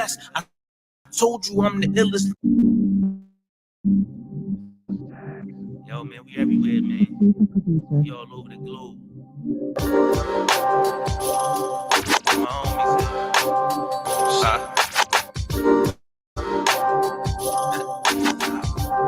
best. I told you I'm the illest. Yo, man, we everywhere, man. We all over the globe.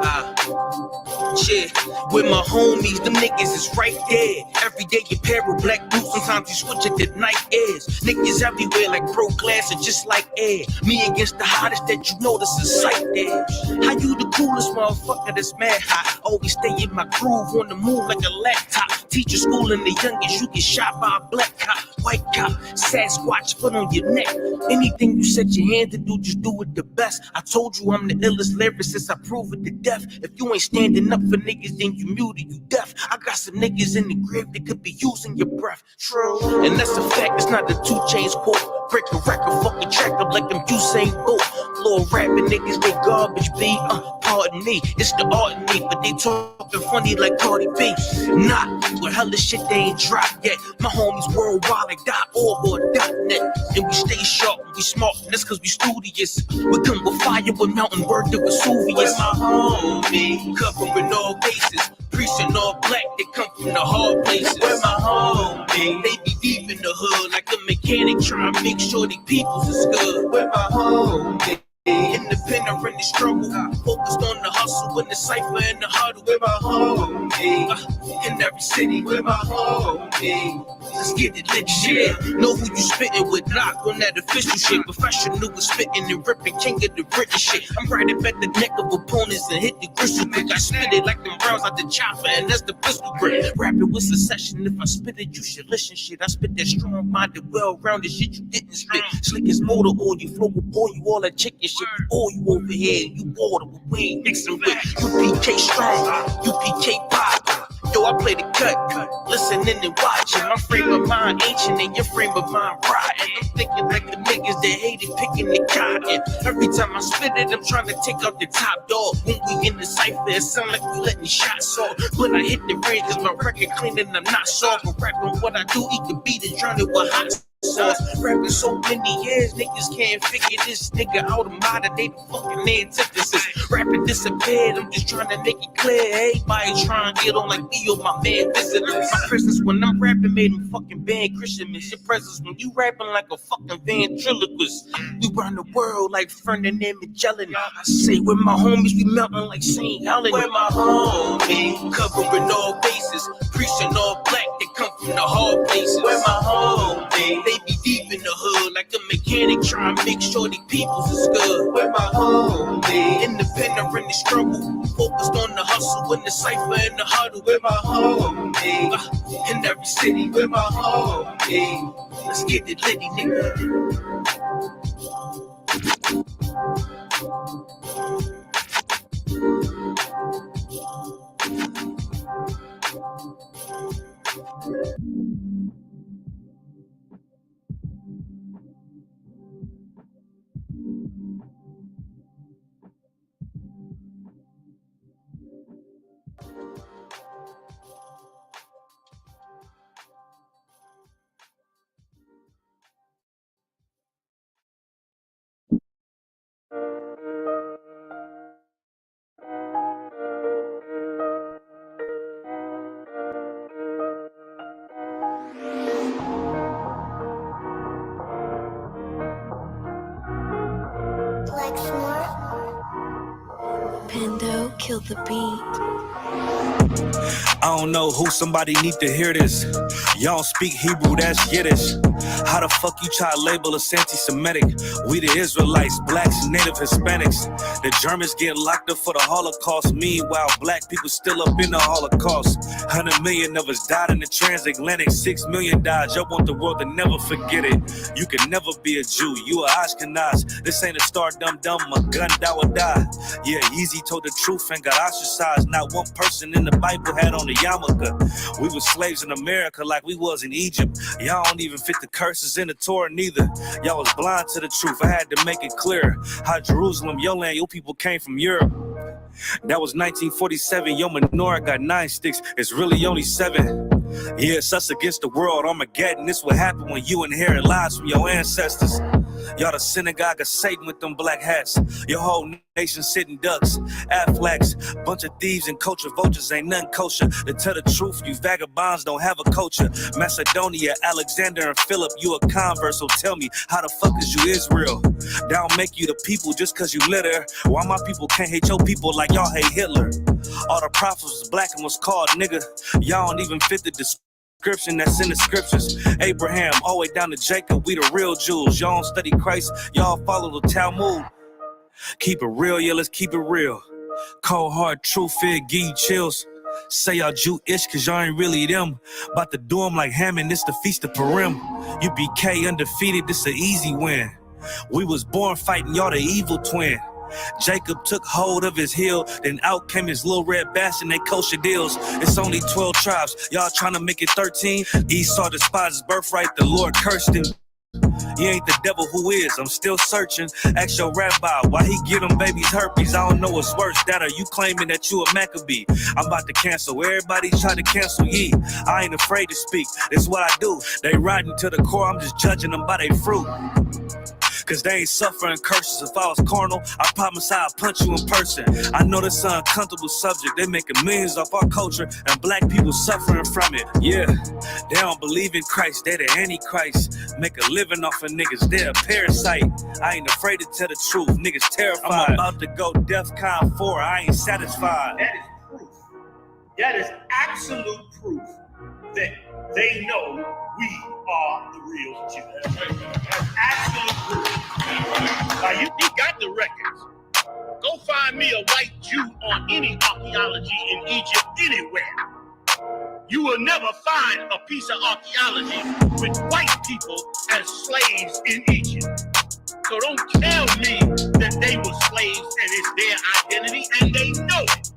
My homies shit, with my homies, them niggas is right there. Every day you pair of black boots, sometimes you switch it to night airs. Niggas everywhere like pro glass and just like air. Me against the hottest that you notice is sight there. How you the coolest motherfucker that's mad hot? Always stay in my groove on the move like a laptop. Teacher schooling the youngest, you get shot by a black cop, white cop, Sasquatch foot on your neck. Anything you set your hand to do, just do it the best. I told you I'm the illest lyricist, I prove it to death. If you ain't standing up for niggas, then you muted, you deaf. I got some niggas in the grave that could be using your breath. True, and that's a fact, it's not the 2 Chainz quote. Break a record, fucking track up like them Usain Bolt. Little rapping niggas, they garbage beat. Pardon me, it's the art in me, but they talking funny like Cardi B. Not with hella shit they ain't dropped yet. My homies worldwide like .org or .net. And we stay sharp, we smart, that's cause we studious. We come with fire with mountain word to Vesuvius. With my homie, covering all bases. Preaching all black, they come from the hard places. Where my homie, they be deep in the hood like a mechanic trying to make sure they peoples is good. Where my homie, independent in the struggle, focused on the hustle and the cipher and the huddle. With my homie, in every city. With my homie, let's get it lit shit. Know who you spitting with, lock on that official shit. Professional with spitting and ripping, king of the British shit. I'm right up at the neck of opponents and hit the gristle quick. I spit it like them Browns out the chopper, and that's the pistol grip. Rapping with succession, if I spit it, you should listen shit. I spit that strong-minded, well-rounded shit you didn't spit. Slick as motor oil, you flow with boy, you all that chicken shit. All you over here, you water with we ain't mixing with. U.P.K strong, U.P.K pop. Yo, I play the cut, listening and watching. My frame of mind ancient and your frame of mind rotten. I'm thinking like the niggas that hated picking the cotton. Every time I spit it, I'm trying to take out the top dog. When we in the cypher, it sound like we letting shots off. But I hit the range cause my record clean and I'm not soft. But rapping what I do, eat the beat and drown it with hot sauce. Rapping so many years, niggas can't figure this nigga out of mind. They the fucking antithesis. Rapping disappeared, I'm just trying to make it clear. Everybody trying to get on like me or my man visitor. My presence when I'm rapping made them fucking ban Christian. Miss your presence when you rapping like a fucking ventriloquist. We run the world like Ferdinand Magellan. I say with my homies, we melting like St. Helen. With my homie, covering all bases. Preaching all black, they come from the hard places. With my homie, they be deep in the hood like a mechanic trying to make sure the peoples is good. With my homie, independent in the struggle, focused on the hustle and the cipher and the huddle. With my homie, in every city. With my homie, let's get it litty, nigga. Pendo, kill the beat. I don't know who, somebody need to hear this. Y'all speak Hebrew, that's Yiddish. How the fuck you try to label us anti-Semitic? We the Israelites, blacks, native Hispanics. The Germans getting locked up for the Holocaust. Meanwhile, black people still up in the Holocaust. 100 million of us died in the transatlantic. 6 million died. Y'all want the world to never forget it. You can never be a Jew. You a Ashkenaz. This ain't a star dum-dum. A gun that would die. Yeah, Yeezy told the truth and got ostracized. Not one person in the Bible had on the yarmulke. We were slaves in America like we was in Egypt. Y'all don't even fit the curses in the Torah neither. Y'all was blind to the truth. I had to make it clear how Jerusalem, your land, your people came from Europe. That was 1947. Your menorah got 9 sticks. It's really only 7. Yeah, it's us against the world, Armageddon. This what happened when you inherit lies from your ancestors. Y'all the synagogue of Satan with them black hats. Your whole nation sitting ducks, Aflacs, bunch of thieves and culture vultures, ain't nothing kosher. To tell the truth, you vagabonds don't have a culture. Macedonia, Alexander and Philip, you a convert, so tell me, how the fuck is you Israel? That don't make you the people just cause you litter. Why my people can't hate your people like y'all hate Hitler? All the prophets was black and was called nigga. Y'all don't even fit the description that's in the scriptures. Abraham, all the way down to Jacob, we the real Jews. Y'all don't study Christ, y'all follow the Talmud. Keep it real, yeah, let's keep it real. Cold hard truth, fear, give you chills. Say y'all Jewish cause y'all ain't really them. About to do them like Hammond, this the feast of Purim. U.P.K undefeated, this an easy win. We was born fighting, y'all the evil twin. Jacob took hold of his heel, then out came his little red bastard, they kosher deals. It's only 12 tribes, y'all trying to make it 13. Esau despised his birthright, the Lord cursed him. He ain't the devil who is, I'm still searching. Ask your rabbi, why he give them babies herpes? I don't know what's worse, that or you claiming that you a Maccabee. I'm about to cancel, everybody try to cancel ye. I ain't afraid to speak, that's what I do. They riding to the core, I'm just judging them by their fruit. Cause they ain't suffering curses. If I was carnal, I promise I'd punch you in person. I know this is an uncomfortable subject. They making millions off our culture and black people suffering from it. Yeah, they don't believe in Christ. They the Antichrist. Make a living off of niggas. They're a parasite. I ain't afraid to tell the truth. Niggas terrified. I'm about to go DEFCON 4. I ain't satisfied. That is proof. That is absolute proof that they know we are the real Jews. That's absolute proof. Now you got the records. Go find me a white Jew on any archaeology in Egypt anywhere. You will never find a piece of archaeology with white people as slaves in Egypt. So don't tell me that they were slaves and it's their identity, and they know it.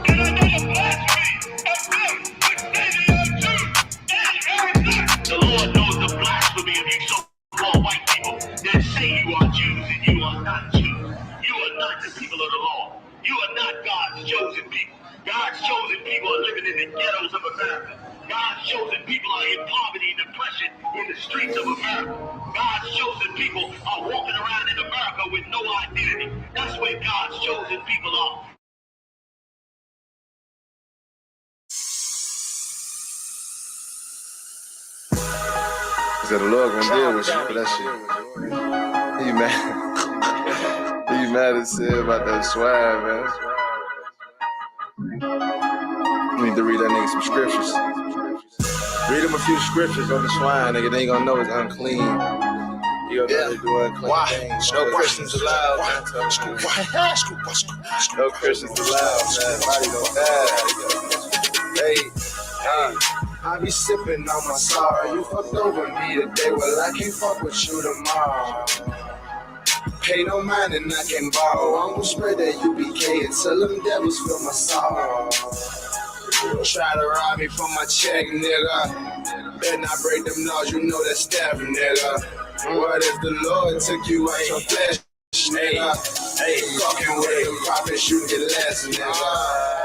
And another blasphemy of them, which they are Jews. The Lord knows the blasphemy of you so-called white people that say you are Jews and you are not Jews. You are not the people of the law. You are not God's chosen people. God's chosen people are living in the ghettos of America. God's chosen people are in poverty and depression in the streets of America. God's chosen people are walking around in America with no identity. That's where God's chosen people are. Cause the Lord gonna deal with you for that shit. He mad. He mad as hell about that swag, man. You need to read that nigga some scriptures. Read him a few scriptures on the swine, nigga. They ain't gonna know it's unclean. You gonna know they do unclean things. No Christians allowed, man. No Christians allowed, man. Body don't die. Hey, I be sipping on my sorrow. You fucked over me today, well I can't fuck with you tomorrow. Pay no mind and I can borrow. I'm gonna spread that U.P.K and tell them devils feel my sorrow. Try to rob me from my check, nigga. Better not break them laws, you know that staff, nigga. What if the Lord took you out your flesh, nigga? Hey, fucking with them prophets, you get less, nigga.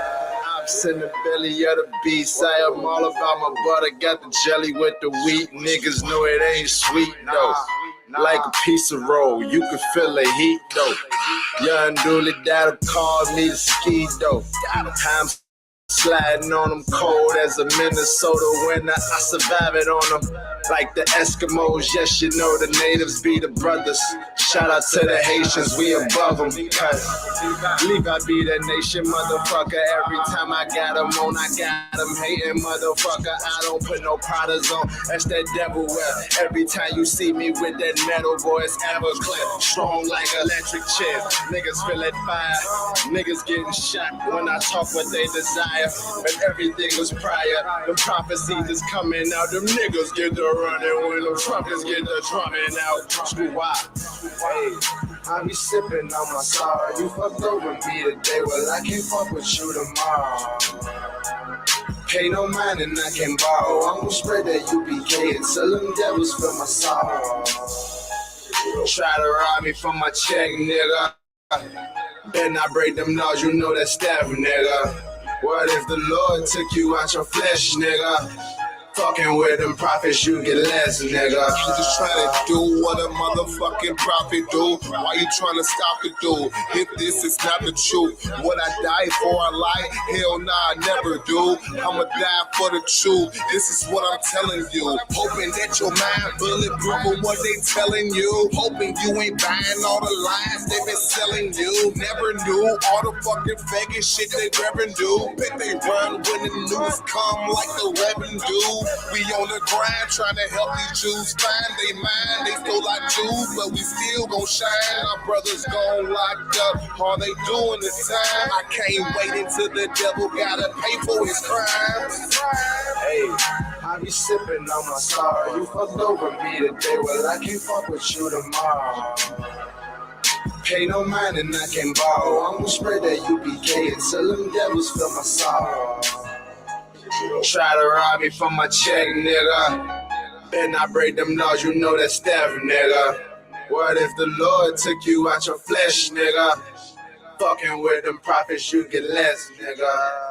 In the belly of the beast, I am all about my butter. Got the jelly with the wheat. Niggas know it ain't sweet though. Like a piece of roll, you can feel the heat though. Young Dooley that'll call me the ski though. I'm sliding on them cold as a Minnesota winter. I survive it on them like the Eskimos. Yes, you know the natives be the brothers. Shout out to the Haitians, we above them. Cause Levi be the nation, motherfucker. Every time I got them on, I got them hating, motherfucker. I don't put no Pradas on, that's that devil wear. Every time you see me with that metal, boy, it's Everclear. Strong like electric chair. Niggas feel that fire. Niggas getting shot when I talk what they desire. And everything was prior. The prophecies is coming out. Them niggas get the running when the trumpets get the drumming out. Screw why? Hey, I be sipping on my sorrow. You fucked over me today, well I can't fuck with you tomorrow. Pay no mind and I can borrow. I'm gonna spread that U.P.K and tell them devils feel my sorrow. Try to rob me from my check, nigga. Better not break them laws, you know that staff, nigga. What if the Lord took you out your flesh, nigga? Fucking with them prophets, you get less, nigga. I'm just trying to do what a motherfucking prophet do. Why you trying to stop it, dude? If this is not the truth, would I die for a lie? Hell nah, I never do. I'ma die for the truth. This is what I'm telling you. Hoping that your mind bulletproof with what they telling you. Hoping you ain't buying all the lies they been selling you. Never knew all the fucking faggot shit they grabbing do. Bet they run when the news come like the weapon do. We on the grind trying to help these Jews find they mind. They stole our Jews, but we still gon' shine. Our brothers gon' locked up. All they doing is time. I can't wait until the devil gotta pay for his crimes. Hey, I be sipping on my sorrow. You fucked over me today, well I can't fuck with you tomorrow. Pay no mind and I can borrow. I'm gonna spray that U.P.K until them devils feel my sorrow. Try to rob me for my check, nigga. Better not break them laws, you know that Steph, nigga. What if the Lord took you out your flesh, nigga? Fucking with them prophets, you get less, nigga.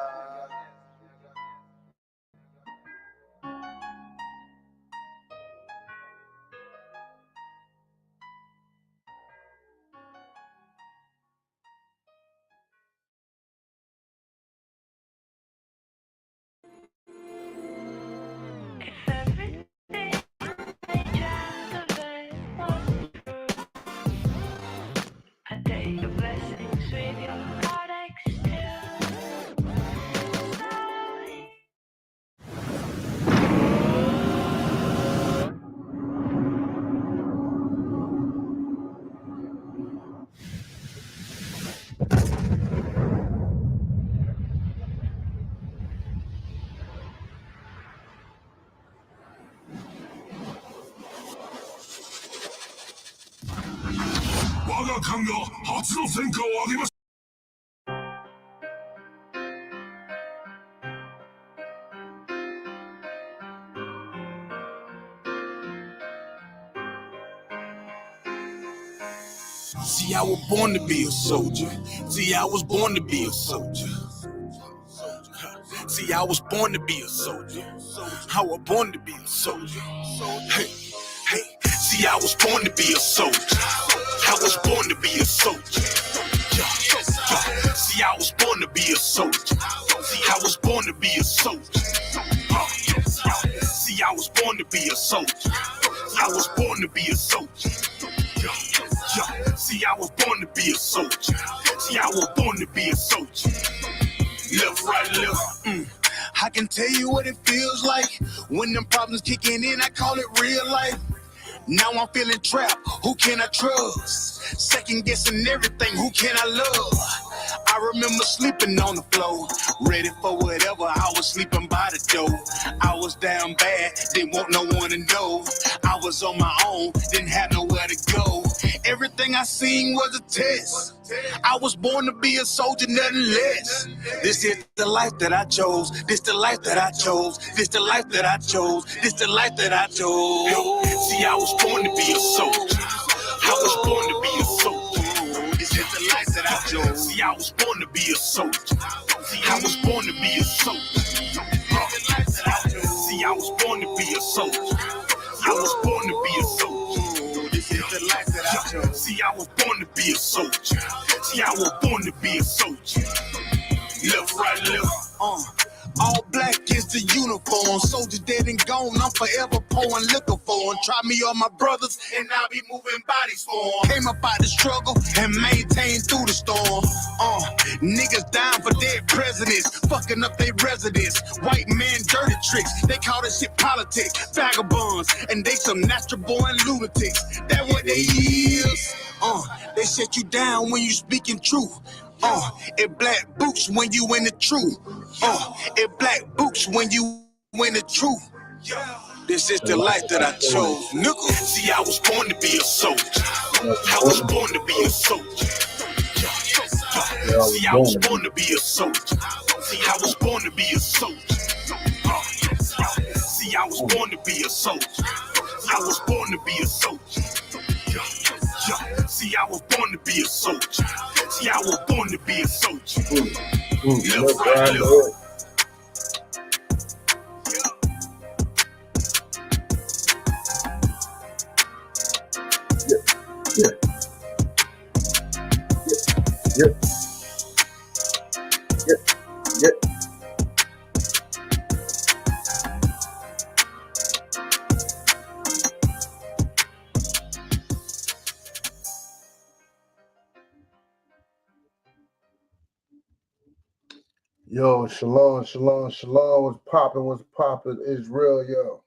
See, I was born to be a soldier. See, I was born to be a soldier. See, I was born to be a soldier. I was born to be a soldier. Hey, hey. See, I was born to be a soldier. I was born to be a soldier. See, I was born to be a soldier. See, I was born to be a soldier. See, I was born to be a soldier. I was born to be a soldier. See, I was born to be a soldier. See, I was born to be a soldier. Left, right, left. I can tell you what it feels like when them problems kicking in. I call it real life. Now I'm feeling trapped. Who can I trust? Second guessing everything. Who can I love? I remember sleeping on the floor, ready for whatever. I was sleeping by the door. I was down bad, didn't want no one to know. I was on my own, didn't have nowhere to go. Everything I seen was a test. I was born to be a soldier, nothing less. This is the life that I chose. This the life that I chose. This the life that I chose. This the life that I chose. See, I was born to be a soldier. I was born to be a soldier. This is the life that I chose. See, I was born to be a soldier. See, I was born to be a soldier. See, I was born to be a soldier. I was born to be a soldier. This is the life that I chose. See, I was born to be a soldier. See, I was born to be a soldier. Left, right, left. All black is the uniform. Soldiers dead and gone. I'm forever pouring liquor for them. Try me on my brothers, and I'll be moving bodies for them. Came up out the struggle and maintained through the storm. Niggas dying for dead presidents, fucking up their residence. White man dirty tricks. They call this shit politics. Vagabonds, and they some natural born lunatics. That what they is. They shut you down when you speaking truth. It black boots when you in the truth. It black boots when you in the truth. This is the life that I chose, nigga. See, I was born to be a soldier. I was born to be a soldier. See, I was born to be a soldier. See, I was born to be a soldier. See, I was born to be a soldier. I was born to be a soldier. See, I was born to be a soldier. See, I was born to be a soldier. Look where I know it. Yeah. Yo, shalom, what's popping, Israel, yo.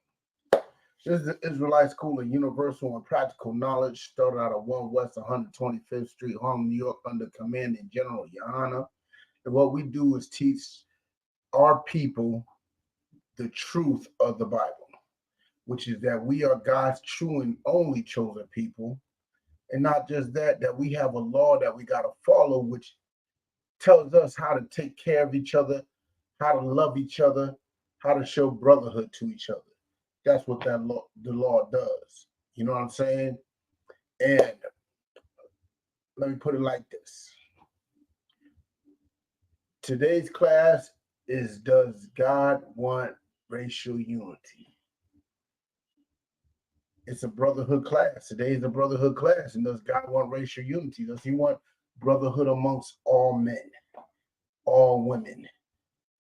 This is the Israelite School of Universal and Practical Knowledge, started out of 1 West 125th Street, Harlem, New York, under Commanding General YAHANNA. And what we do is teach our people the truth of the Bible, which is that we are God's true and only chosen people. And not just that, that we have a law that we got to follow, which tells us how to take care of each other, how to love each other, how to show brotherhood to each other. That's what the law does. You know what I'm saying? And let me put it like this. Today's class is, does God want racial unity? It's a brotherhood class. Today is a brotherhood class. And does God want racial unity? Does he want brotherhood amongst all men, all women?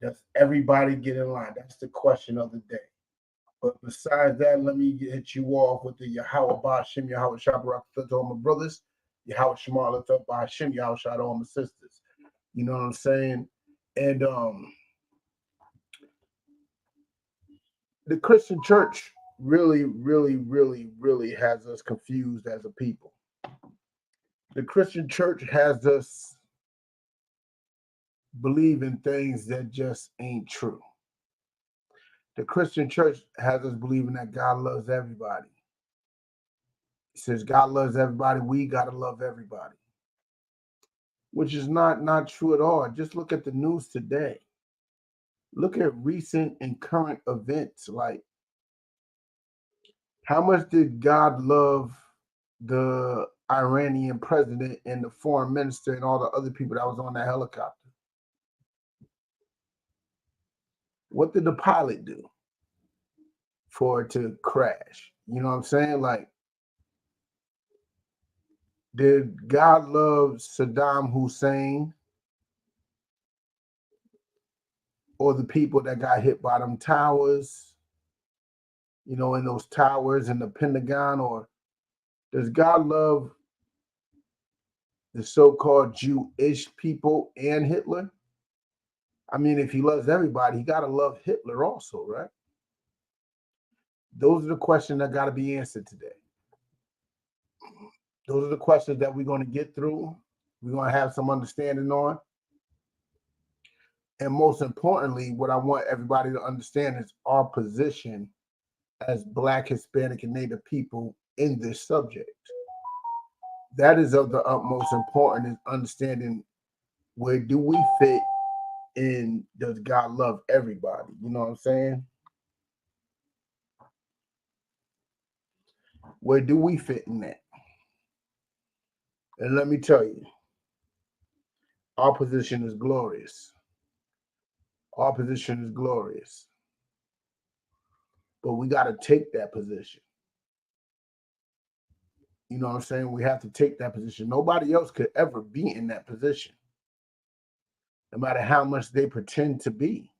Does everybody get in line? That's the question of the day. But besides that, let me hit you off with the Yahweh Ba'Shem, Yahweh Shabbat to all my brothers, Yahweh Shema lift up Ba'Shem, Yahweh Shad all my sisters. You know what I'm saying? And the Christian church really has us confused as a people. The Christian church has us believe in things that just ain't true. The Christian church has us believing that God loves everybody. It says God loves everybody, we got to love everybody, which is not true at all. Just look at the news today. Look at recent and current events. Like, how much did God love the Iranian president and the foreign minister and all the other people that was on that helicopter? What did the pilot do for it to crash? You know what I'm saying? Like, did God love Saddam Hussein or the people that got hit by them towers, you know, in those towers in the Pentagon? Or does God love the so-called Jewish people and Hitler? I mean, if he loves everybody, he got to love Hitler also, right? Those are the questions that got to be answered today. Those are the questions that we're going to get through. We're going to have some understanding on. And most importantly, what I want everybody to understand is our position as Black, Hispanic, and Native people in this subject. That is of the utmost importance, is understanding where do we fit in, does God love everybody? You know what I'm saying? Where do we fit in that? And let me tell you, our position is glorious. Our position is glorious. But we got to take that position. You know what I'm saying? We have to take that position. Nobody else could ever be in that position, no matter how much they pretend to be.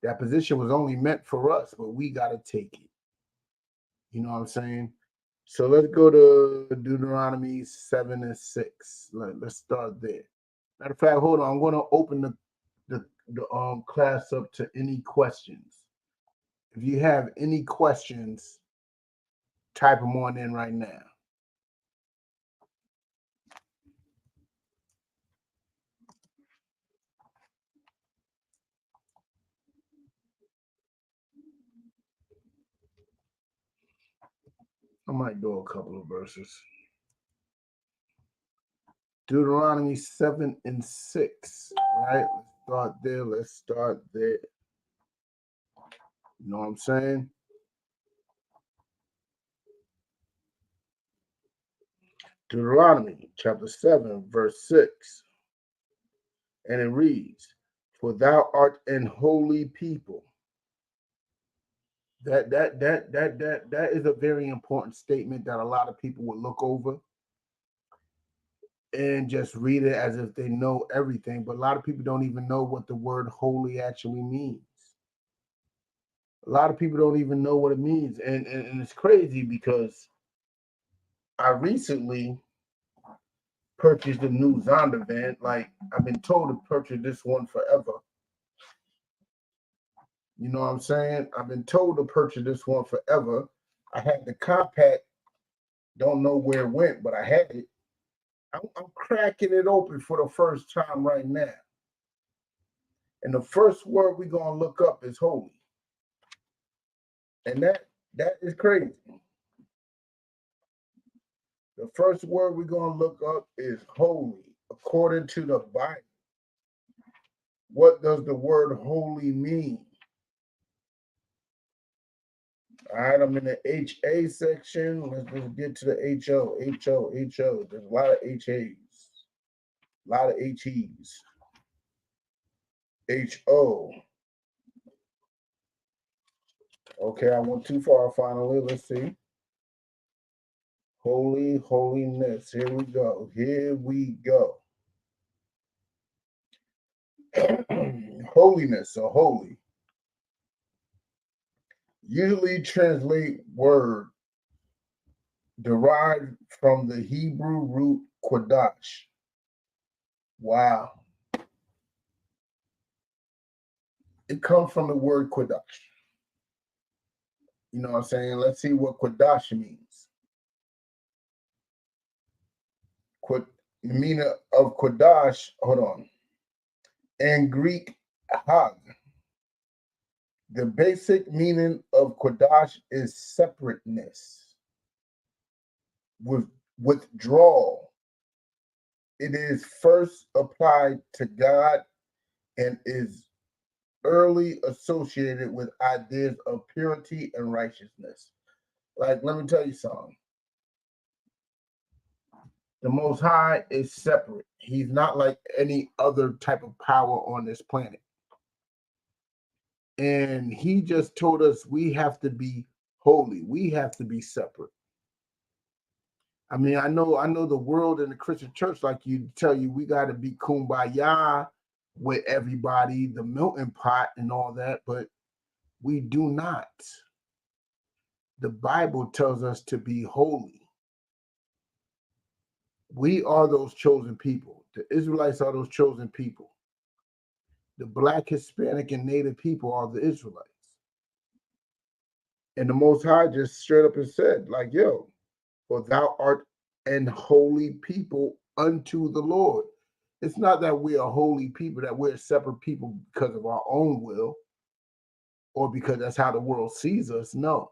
That position was only meant for us, but we got to take it. You know what I'm saying? So let's go to Deuteronomy 7 and 6. Let's start there. Matter of fact, hold on. I'm going to open the class up to any questions. If you have any questions, type them on in right now. I might go a couple of verses. Deuteronomy 7 and 6, right? Let's start there. You know what I'm saying? Deuteronomy chapter 7, verse 6. And it reads, "For thou art an holy people." That is a very important statement that a lot of people would look over and just read it as if they know everything. But a lot of people don't even know what the word holy actually means. A lot of people don't even know what it means. And it's crazy because I recently purchased a new Zonda van. Like, I've been told to purchase this one forever. You know what I'm saying? I've been told to purchase this one forever. I had the compact, don't know where it went, but I had it. I'm cracking it open for the first time right now. And the first word we're going to look up is holy. And that is crazy. The first word we're going to look up is holy, according to the Bible. What does the word holy mean? All right, I'm in the HA section. Let's just get to the HO. There's a lot of HAs, a lot of HEs. HO. Okay, I went too far finally. Let's see. Holy, holiness. Here we go. Holiness or holy. Usually translate word derived from the Hebrew root kodash. Wow. It comes from the word kodash. You know what I'm saying? Let's see what kodash means. The meaning of kodash, hold on. In Greek, hag. The basic meaning of kodash is separateness, withdrawal. It is first applied to God and is early associated with ideas of purity and righteousness. Like, let me tell you something. The Most High is separate. He's not like any other type of power on this planet. And he just told us we have to be holy. We have to be separate. I mean, I know the world and the Christian church, like you tell you, we got to be kumbaya with everybody, the melting pot and all that, but we do not. The Bible tells us to be holy. We are those chosen people. The Israelites are those chosen people. The Black, Hispanic, and Native people are the Israelites. And the Most High just straight up and said, like, yo, for thou art an holy people unto the Lord. It's not that we are holy people, that we're separate people because of our own will or because that's how the world sees us. No.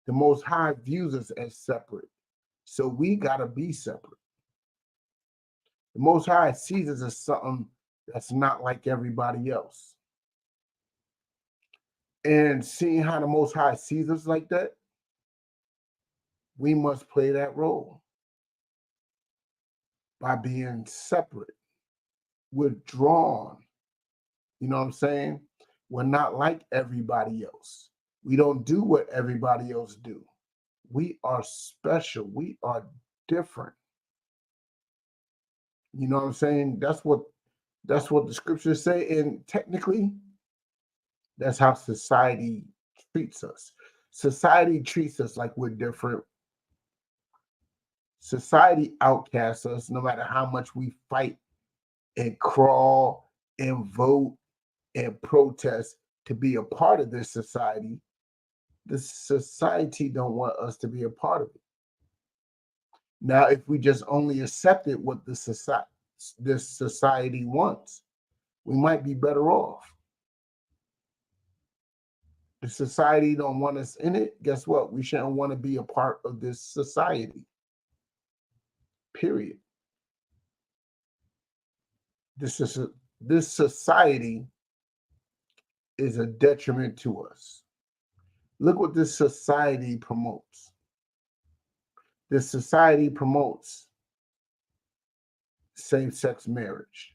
The Most High views us as separate. So we got to be separate. The Most High sees us as something that's not like everybody else. And seeing how the Most High sees us like that, we must play that role by being separate, withdrawn. You know what I'm saying? We're not like everybody else. We don't do what everybody else do. We are special. We are different. You know what I'm saying? That's what the scriptures say. And technically, that's how society treats us. Society treats us like we're different. Society outcasts us no matter how much we fight and crawl and vote and protest to be a part of this society. The society don't want us to be a part of it. Now, if we just only accepted what this society wants, we might be better off. The society don't want us in it. Guess what? We shouldn't want to be a part of this society. Period. This society is a detriment to us. Look what this society promotes. This society promotes same-sex marriage.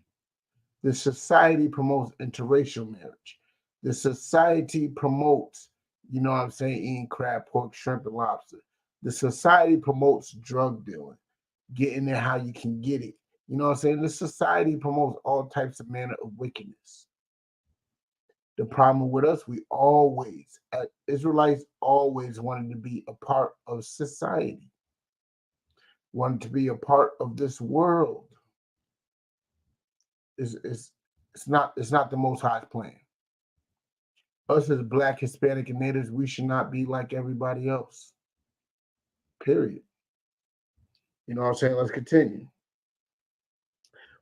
The society promotes interracial marriage. The society promotes, you know what I'm saying, eating crab, pork, shrimp, and lobster. The society promotes drug dealing, getting it how you can get it. You know what I'm saying? The society promotes all types of manner of wickedness. The problem with us, we always, Israelites always wanted to be a part of society, wanted to be a part of this world. It's not the Most High's plan. Us as Black, Hispanic, and Natives, we should not be like everybody else. Period. You know what I'm saying? Let's continue.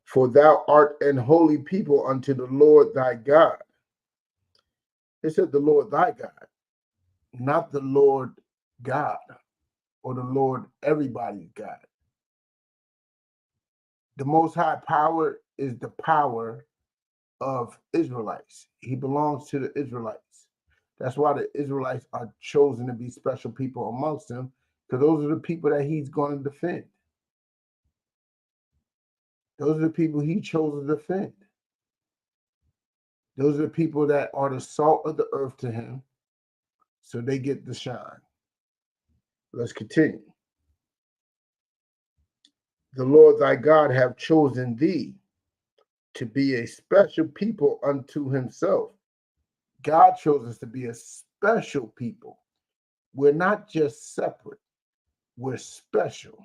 For thou art an holy people unto the Lord thy God. It said the Lord thy God, not the Lord God or the Lord everybody's God. The Most High power is the power of Israelites. He belongs to the Israelites. That's why the Israelites are chosen to be special people amongst them, because those are the people that he's going to defend. Those are the people he chose to defend. Those are the people that are the salt of the earth to him, so they get the shine. Let's continue. The Lord thy God have chosen thee to be a special people unto himself. God chose us to be a special people. We're not just separate, we're special.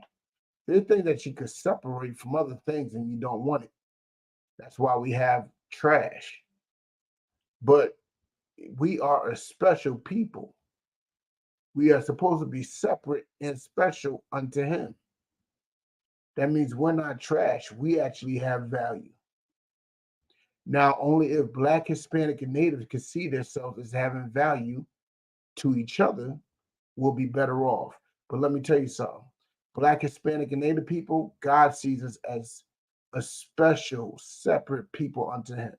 There's things that you could separate from other things and you don't want it. That's why we have trash. But we are a special people. We are supposed to be separate and special unto him. That means we're not trash. We actually have value. Now, only if Black, Hispanic, and Natives can see themselves as having value to each other, we'll be better off. But let me tell you something. Black, Hispanic, and Native people, God sees us as a special, separate people unto him.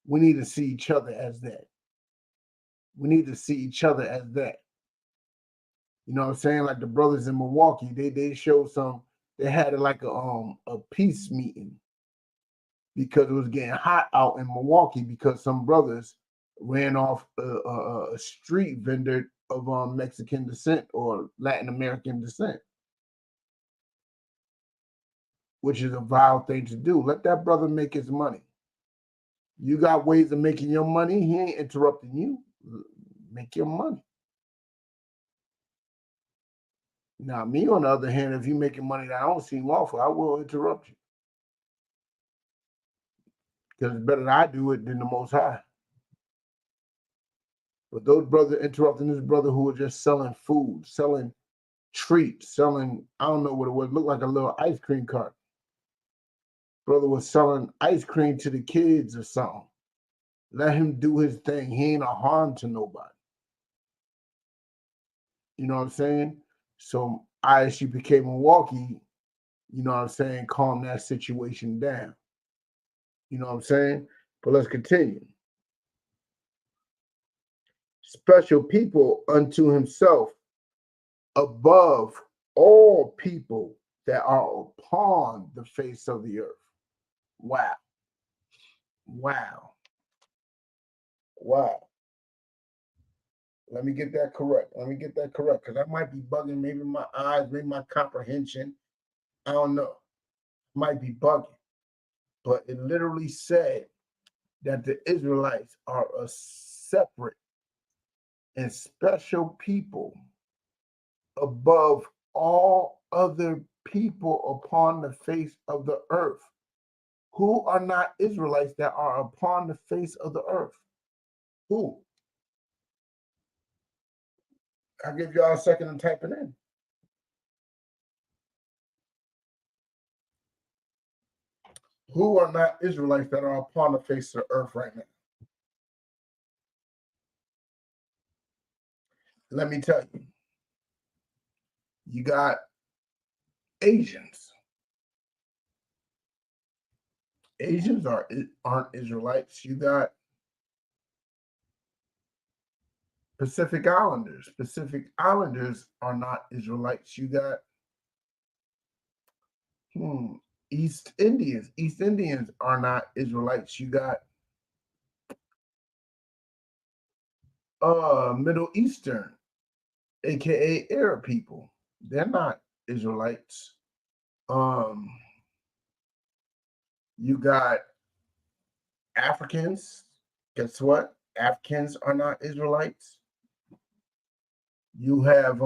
We need to see each other as that. We need to see each other as that. You know what I'm saying? Like the brothers in Milwaukee, they showed they had like a peace meeting because it was getting hot out in Milwaukee because some brothers ran off a street vendor of Mexican descent or Latin American descent, which is a vile thing to do. Let that brother make his money. You got ways of making your money. He ain't interrupting you. Make your money. Now, me, on the other hand, if you're making money that I don't seem lawful, I will interrupt you. Because it's better that I do it than the Most High. But those brothers interrupting this brother who was just selling food, selling treats, selling, I don't know what it was, looked like a little ice cream cart. Brother was selling ice cream to the kids or something. Let him do his thing. He ain't a harm to nobody. You know what I'm saying? So I.S.U.P.K Milwaukee, you know what I'm saying, calm that situation down. You know what I'm saying? But let's continue. Special people unto himself above all people that are upon the face of the earth. Wow. Wow. Wow. Let me get that correct. Because I might be bugging, maybe my eyes, maybe my comprehension. I don't know. Might be bugging. But it literally said that the Israelites are a separate and special people above all other people upon the face of the earth. Who are not Israelites that are upon the face of the earth? Who? I'll give y'all a second to type it in. Who are not Israelites that are upon the face of the earth right now? Let me tell you. You got Asians. Asians aren't Israelites. You got Pacific Islanders. Pacific Islanders are not Israelites. You got East Indians. East Indians are not Israelites. You got Middle Eastern, aka Arab people. They're not Israelites. You got Africans. Guess what? Africans are not Israelites. You have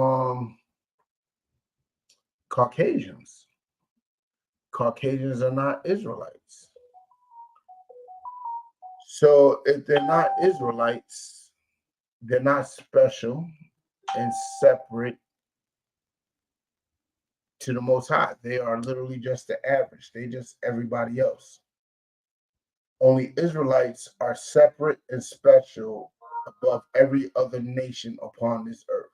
Caucasians. Caucasians are not Israelites. So if they're not Israelites, they're not special and separate to the Most High. They are literally just the average. They just everybody else. Only Israelites are separate and special above every other nation upon this earth.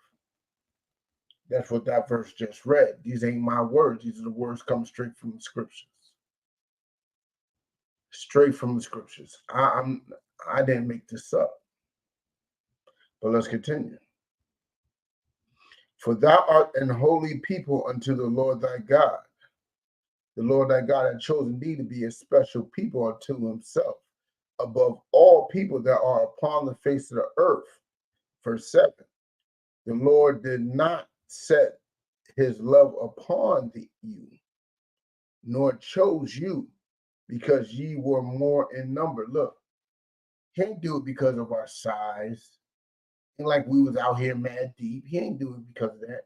That's what that verse just read. These ain't my words. These are the words coming straight from the scriptures. Straight from the scriptures. I didn't make this up. But let's continue. For thou art an holy people unto the Lord thy God. The Lord thy God hath chosen thee to be a special people unto himself, above all people that are upon the face of the earth. Verse 7. The Lord did not set his love upon you, nor chose you, because ye were more in number. Look, he ain't do it because of our size. Ain't like we was out here mad deep. He ain't do it because of that.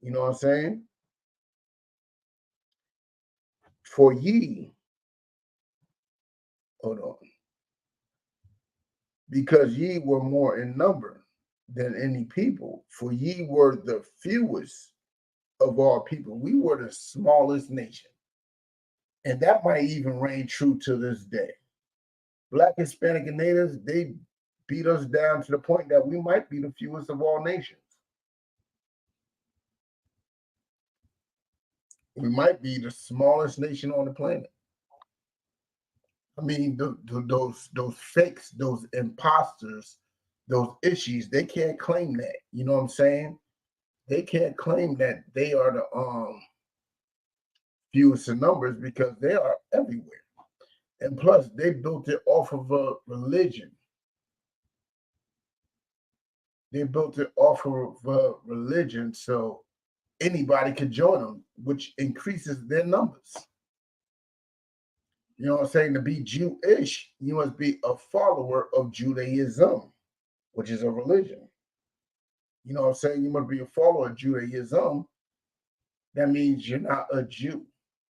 You know what I'm saying? For ye, hold on, because ye were more in number than any people, for ye were the fewest of all people. We were the smallest nation. And that might even reign true to this day. Black, Hispanic, and natives, they beat us down to the point that we might be the fewest of all nations. We might be the smallest nation on the planet. I mean, those fakes, those imposters, those issues, they can't claim that. You know what I'm saying? They can't claim that they are the fewest in numbers because they are everywhere. And plus, they built it off of a religion. They built it off of a religion, so anybody could join them, which increases their numbers. You know what I'm saying? To be Jewish, you must be a follower of Judaism, which is a religion. You know what I'm saying? You must be a follower of Judaism. That means you're not a Jew.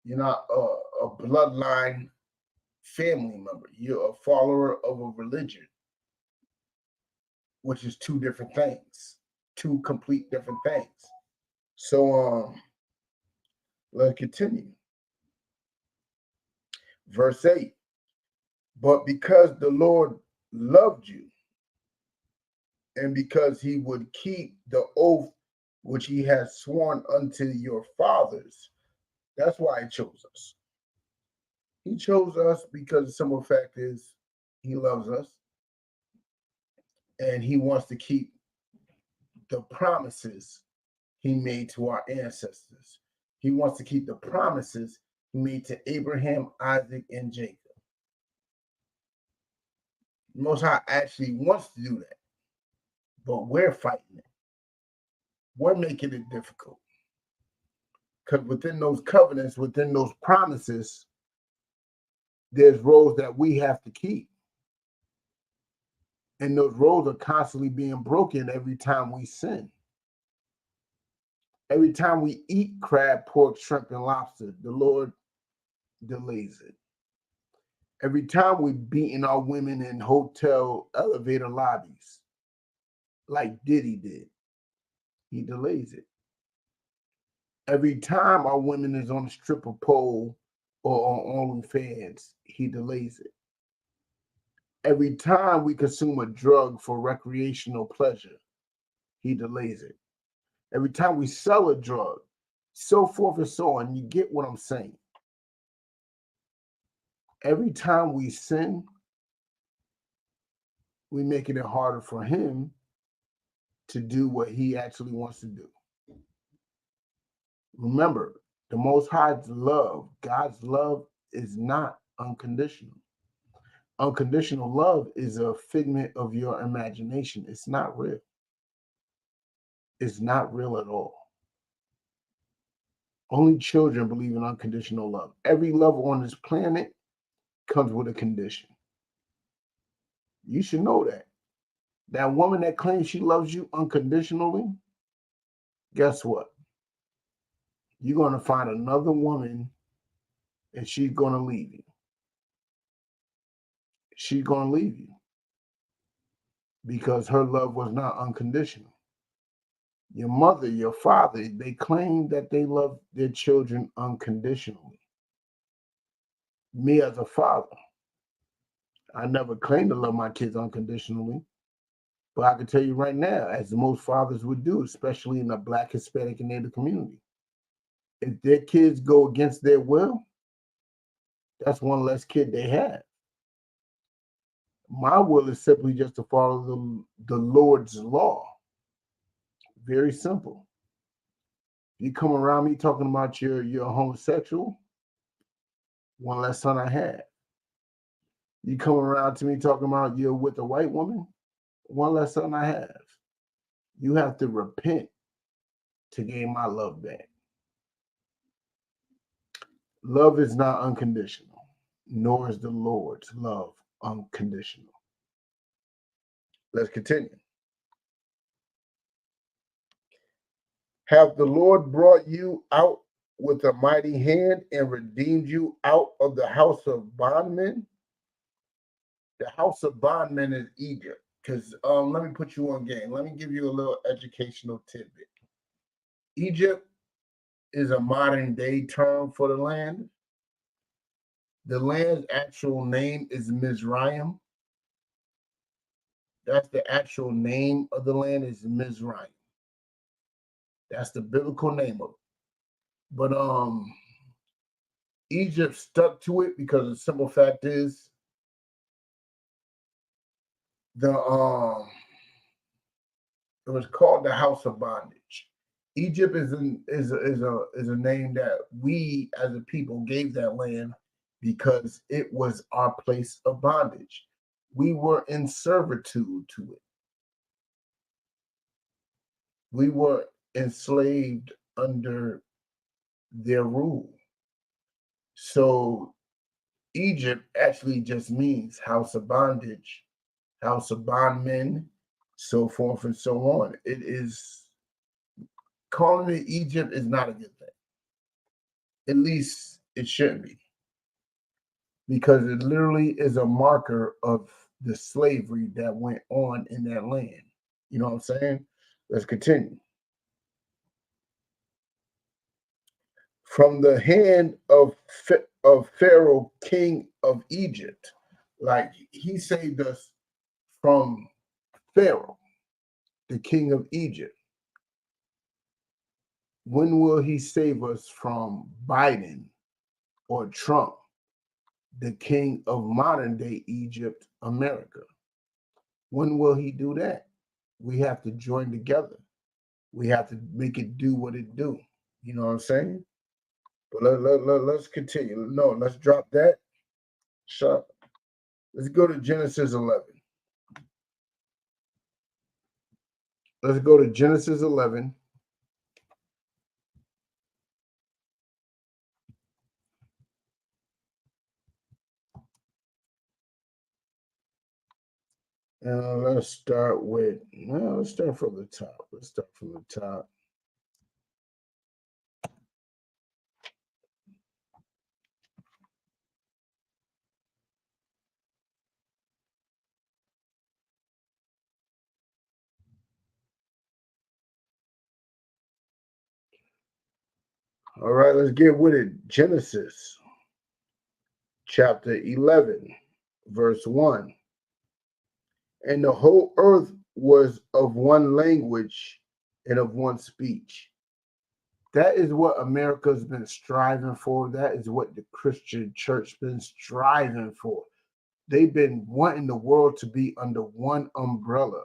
You're not a bloodline family member. You're a follower of a religion, which is two different things, two complete different things. So let's continue. Verse 8. But because the Lord loved you, and because he would keep the oath which he has sworn unto your fathers, that's why he chose us. He chose us because the simple fact is he loves us and he wants to keep the promises he made to our ancestors. He wants to keep the promises he made to Abraham, Isaac, and Jacob. The Most High actually wants to do that, but we're fighting it. We're making it difficult. Because within those covenants, within those promises, there's roles that we have to keep. And those roles are constantly being broken every time we sin. Every time we eat crab, pork, shrimp, and lobster, the Lord delays it. Every time we're beating our women in hotel elevator lobbies, like Diddy did, he delays it. Every time our women is on a stripper pole or on OnlyFans, he delays it. Every time we consume a drug for recreational pleasure, he delays it. Every time we sell a drug, so forth and so on. You get what I'm saying? Every time we sin, we're making it harder for him to do what he actually wants to do. Remember, The Most High's love, God's love, is not unconditional. Unconditional love is a figment of your imagination. It's not real. It's not real at all. Only children believe in unconditional love. Every love on this planet comes with a condition. You should know that. That woman that claims she loves you unconditionally, guess what? You're going to find another woman and she's going to leave you. She's going to leave you because her love was not unconditional. Your mother, your father, they claim that they love their children unconditionally. Me as a father, I never claimed to love my kids unconditionally, but I can tell you right now, as most fathers would do, especially in the Black, Hispanic, and Native community, if their kids go against their will, that's one less kid they have. My will is simply just to follow the Lord's law. Very simple. You come around me talking about you're homosexual, one less son I have. You come around to me talking about you're with a white woman, one less son I have. You have to repent to gain my love back. Love is not unconditional, nor is the Lord's love unconditional. Let's continue. Have the Lord brought you out with a mighty hand and redeemed you out of the house of bondmen? The house of bondmen is Egypt. Because let me put you on game. Let me give you a little educational tidbit. Egypt is a modern day term for the land. The land's actual name is Mizraim. That's the actual name of the land, is Mizraim. That's the biblical name of it. But Egypt stuck to it because the simple fact is it was called the house of bondage. Egypt is a name that we as a people gave that land because it was our place of bondage. We were in servitude to it. We were enslaved under their rule. So Egypt actually just means house of bondage, house of bondmen, so forth and so on. It is, calling it Egypt is not a good thing. At least it shouldn't be. Because it literally is a marker of the slavery that went on in that land. You know what I'm saying? Let's continue. From the hand of Pharaoh, king of Egypt. Like, he saved us from Pharaoh, the king of Egypt. When will he save us from Biden or Trump, the king of modern day Egypt, America? When will he do that? We have to join together. We have to make it do what it do. You know what I'm saying? But let's continue. No, let's drop that. Shut. Let's go to Genesis 11. Let's go to Genesis 11. And let's start with, well, let's start from the top. Let's start from the top. All right, let's get with it. Genesis chapter 11, verse 1. And the whole earth was of one language and of one speech. That is what America's been striving for. That is what the Christian church been striving for. They've been wanting the world to be under one umbrella.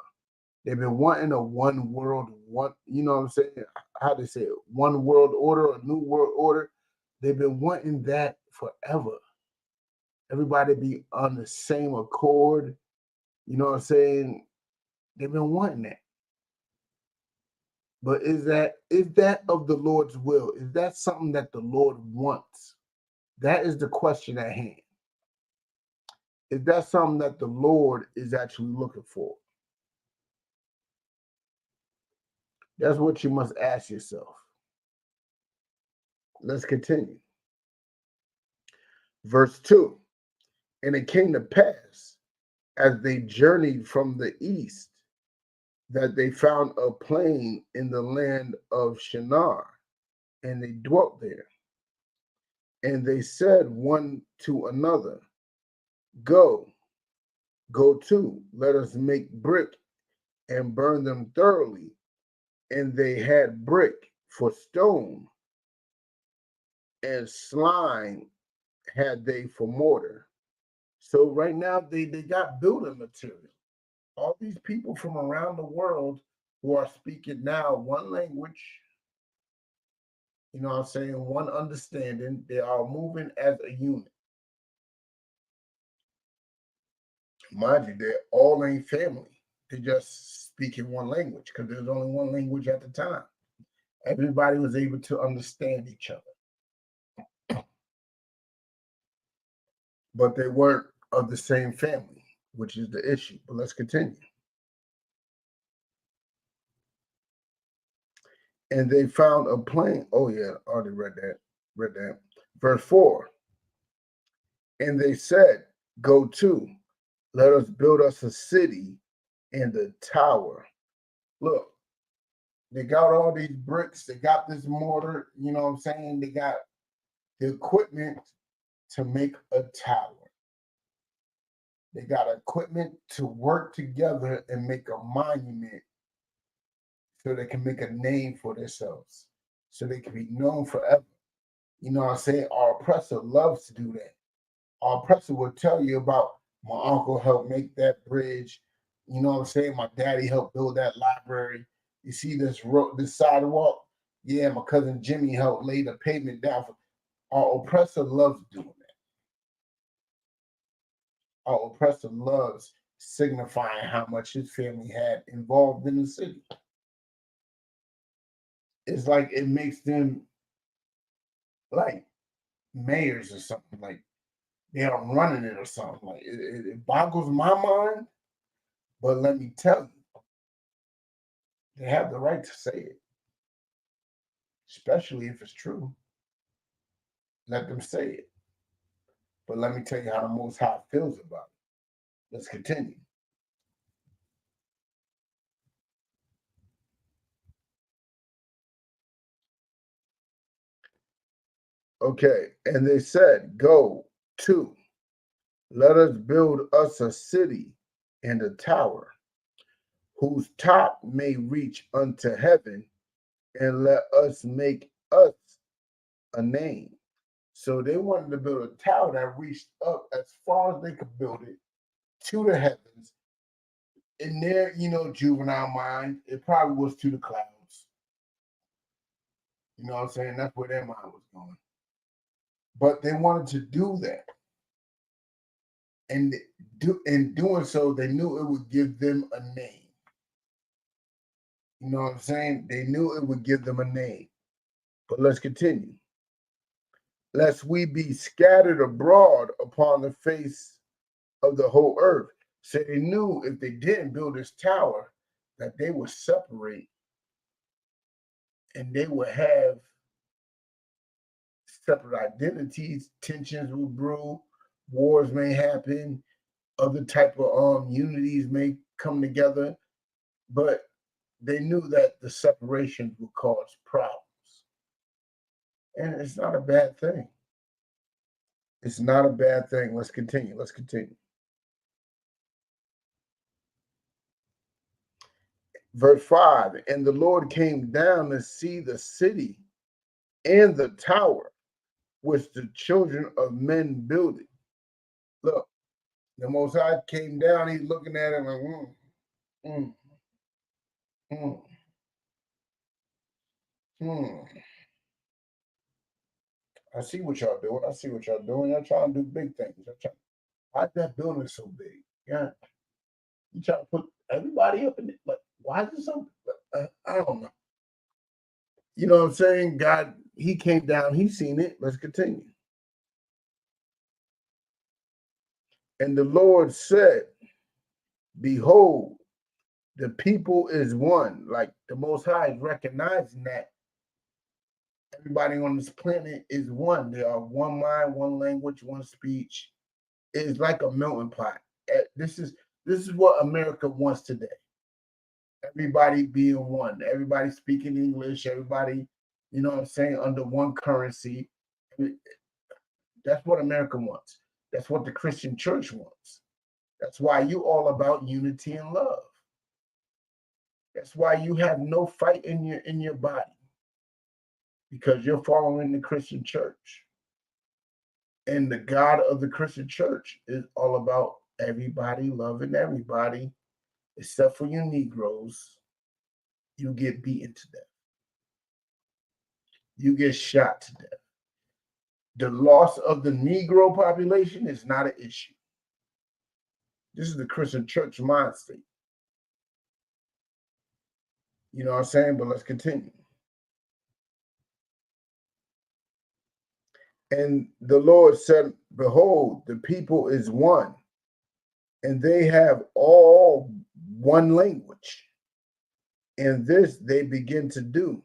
They've been wanting a one world, one, you know what I'm saying? How they say it? One world order, a new world order. They've been wanting that forever. Everybody be on the same accord. You know what I'm saying? They've been wanting that. But is that of the Lord's will? Is that something that the Lord wants? That is the question at hand. Is that something that the Lord is actually looking for? That's what you must ask yourself. Let's continue. Verse 2. And it came to pass, as they journeyed from the east, that they found a plain in the land of Shinar, and they dwelt there. And they said one to another, Go to, let us make brick and burn them thoroughly. And they had brick for stone, and slime had they for mortar. So right now they got building material. All these people from around the world who are speaking now one language, you know what I'm saying, one understanding, they are moving as a unit. Mind you, they all ain't family. They just speak in one language because there's only one language at the time. Everybody was able to understand each other. But they weren't of the same family, which is the issue. But let's continue. And they found a plain. Oh, yeah, I already read that. Verse 4. And they said, Go to, let us build us a city and a tower. Look, they got all these bricks, they got this mortar, you know what I'm saying? They got the equipment to make a tower. They got equipment to work together and make a monument so they can make a name for themselves, so they can be known forever. You know what I'm saying? Our oppressor loves to do that. Our oppressor will tell you about my uncle helped make that bridge. You know what I'm saying? My daddy helped build that library. You see this road, this sidewalk? Yeah, my cousin Jimmy helped lay the pavement down. Our oppressor loves doing that. Our oppressor loves signifying how much his family had involved in the city. It's like it makes them like mayors or something, like they are running it or something. Like it boggles my mind, but let me tell you, they have the right to say it, especially if it's true. Let them say it. But let me tell you how the Most High feels about it. Let's continue. Okay, and they said, Go to, let us build us a city and a tower, whose top may reach unto heaven, and let us make us a name. So they wanted to build a tower that reached up as far as they could build it to the heavens. In their, juvenile mind, it probably was to the clouds. You know what I'm saying? That's where their mind was going. But they wanted to do that. And in doing so, they knew it would give them a name. You know what I'm saying? They knew it would give them a name. But let's continue. Lest we be scattered abroad upon the face of the whole earth. So they knew if they didn't build this tower, that they would separate and they would have separate identities, tensions will brew, wars may happen, other type of unities may come together, but they knew that the separation would cause problems. And it's not a bad thing. It's not a bad thing. Let's continue. Verse 5, and the Lord came down to see the city and the tower which the children of men builded. Look, the Most High came down, he's looking at him like, I see what y'all doing. I see what y'all doing. Y'all trying to do big things. Why is that building so big? Yeah, you trying to put everybody up in it. Like, why is it so? I don't know. You know what I'm saying? God, he came down. He seen it. Let's continue. And the Lord said, behold, the people is one. Like the Most High is recognizing that everybody on this planet is one. They are one mind, one language, one speech. It's like a melting pot. This is what America wants today. Everybody being one. Everybody speaking English. Everybody, you know what I'm saying, under one currency. That's what America wants. That's what the Christian church wants. That's why you all about unity and love. That's why you have no fight in your body, because you're following the Christian church. And the God of the Christian church is all about everybody loving everybody, except for you Negroes. You get beaten to death. You get shot to death. The loss of the Negro population is not an issue. This is the Christian church mind state. You know what I'm saying? But let's continue. And the Lord said, behold, the people is one, and they have all one language. And this they begin to do.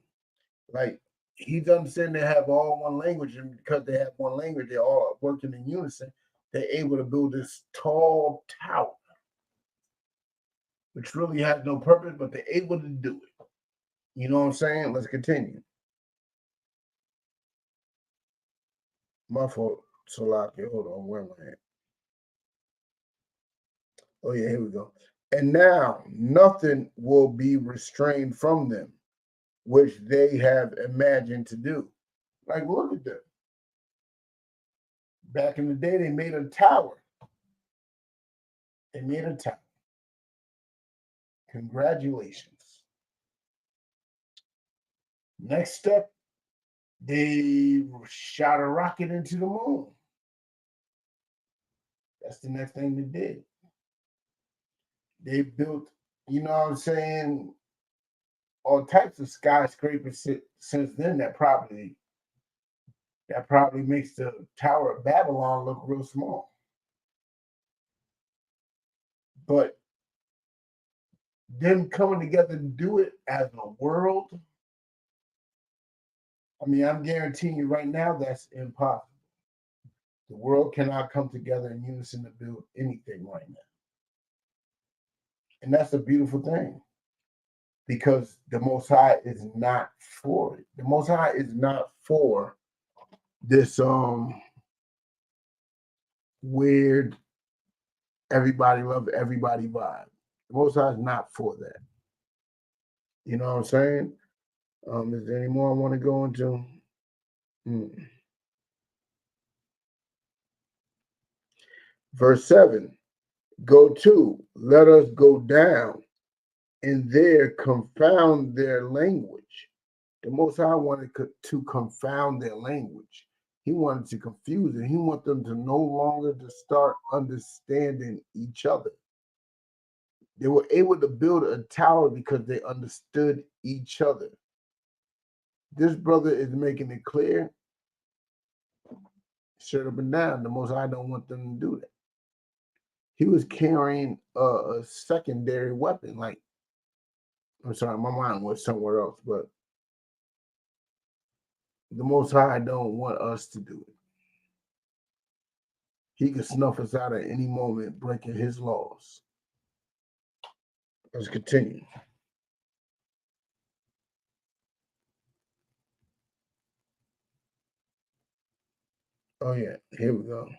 Like, he's understanding they have all one language, and because they have one language, they're all working in unison. They're able to build this tall tower, which really has no purpose, but they're able to do it. You know what I'm saying? Let's continue. My fault, Salaki. Hold on, where am I at? Oh, yeah, here we go. And now nothing will be restrained from them, which they have imagined to do. Like, look at them. Back in the day, they made a tower. They made a tower. Congratulations. Next step, they shot a rocket into the moon. That's the next thing they did. They built, you know what I'm saying, all types of skyscrapers since then. That probably makes the Tower of Babylon look real small. But them coming together to do it as a world, I mean, I'm guaranteeing you right now that's impossible. The world cannot come together in unison to build anything right now. And that's a beautiful thing, because the Most High is not for it. The Most High is not for this weird everybody love everybody vibe. The Most High is not for that. You know what I'm saying? Is there any more I want to go into? Verse 7, go to, let us go down, and there confound their language. The Most High wanted to confound their language. He wanted to confuse it. He wanted them to no longer to start understanding each other. They were able to build a tower because they understood each other. This brother is making it clear, straight up and down, the Most High don't want them to do that. He was carrying a secondary weapon. Like, I'm sorry, my mind was somewhere else, but the Most High don't want us to do it. He can snuff us out at any moment, breaking his laws. Let's continue. Oh, yeah, here we go.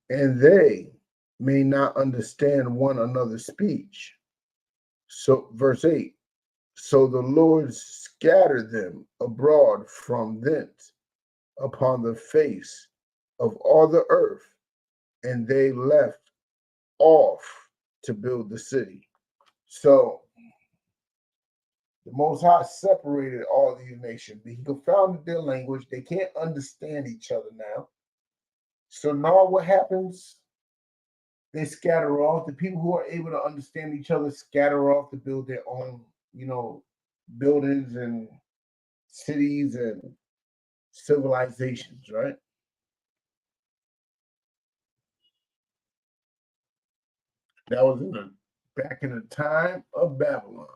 And they may not understand one another's speech. So, verse 8, so the Lord scattered them abroad from thence upon the face of all the earth, and they left off to build the city. So The Most High separated all these nations. He confounded their language. They can't understand each other now. So now what happens? They scatter off. The people who are able to understand each other scatter off to build their own, buildings and cities and civilizations, right? That was back in the time of Babylon.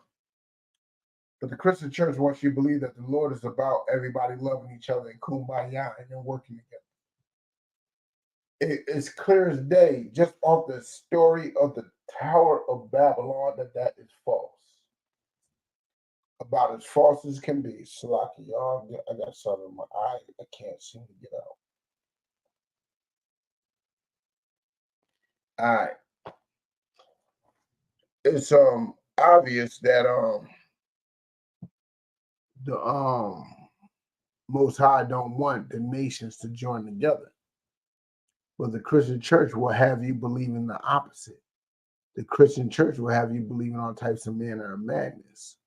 But the Christian church wants you to believe that the Lord is about everybody loving each other and kumbaya and then working together. It's clear as day, just off the story of the Tower of Babylon, that is false. About as false as can be. Salaki, y'all, I got something in my eye. I can't seem to get out. All right. It's obvious that the Most High don't want the nations to join together. But the Christian church will have you believe in the opposite. The Christian church will have you believe in all types of manner of madness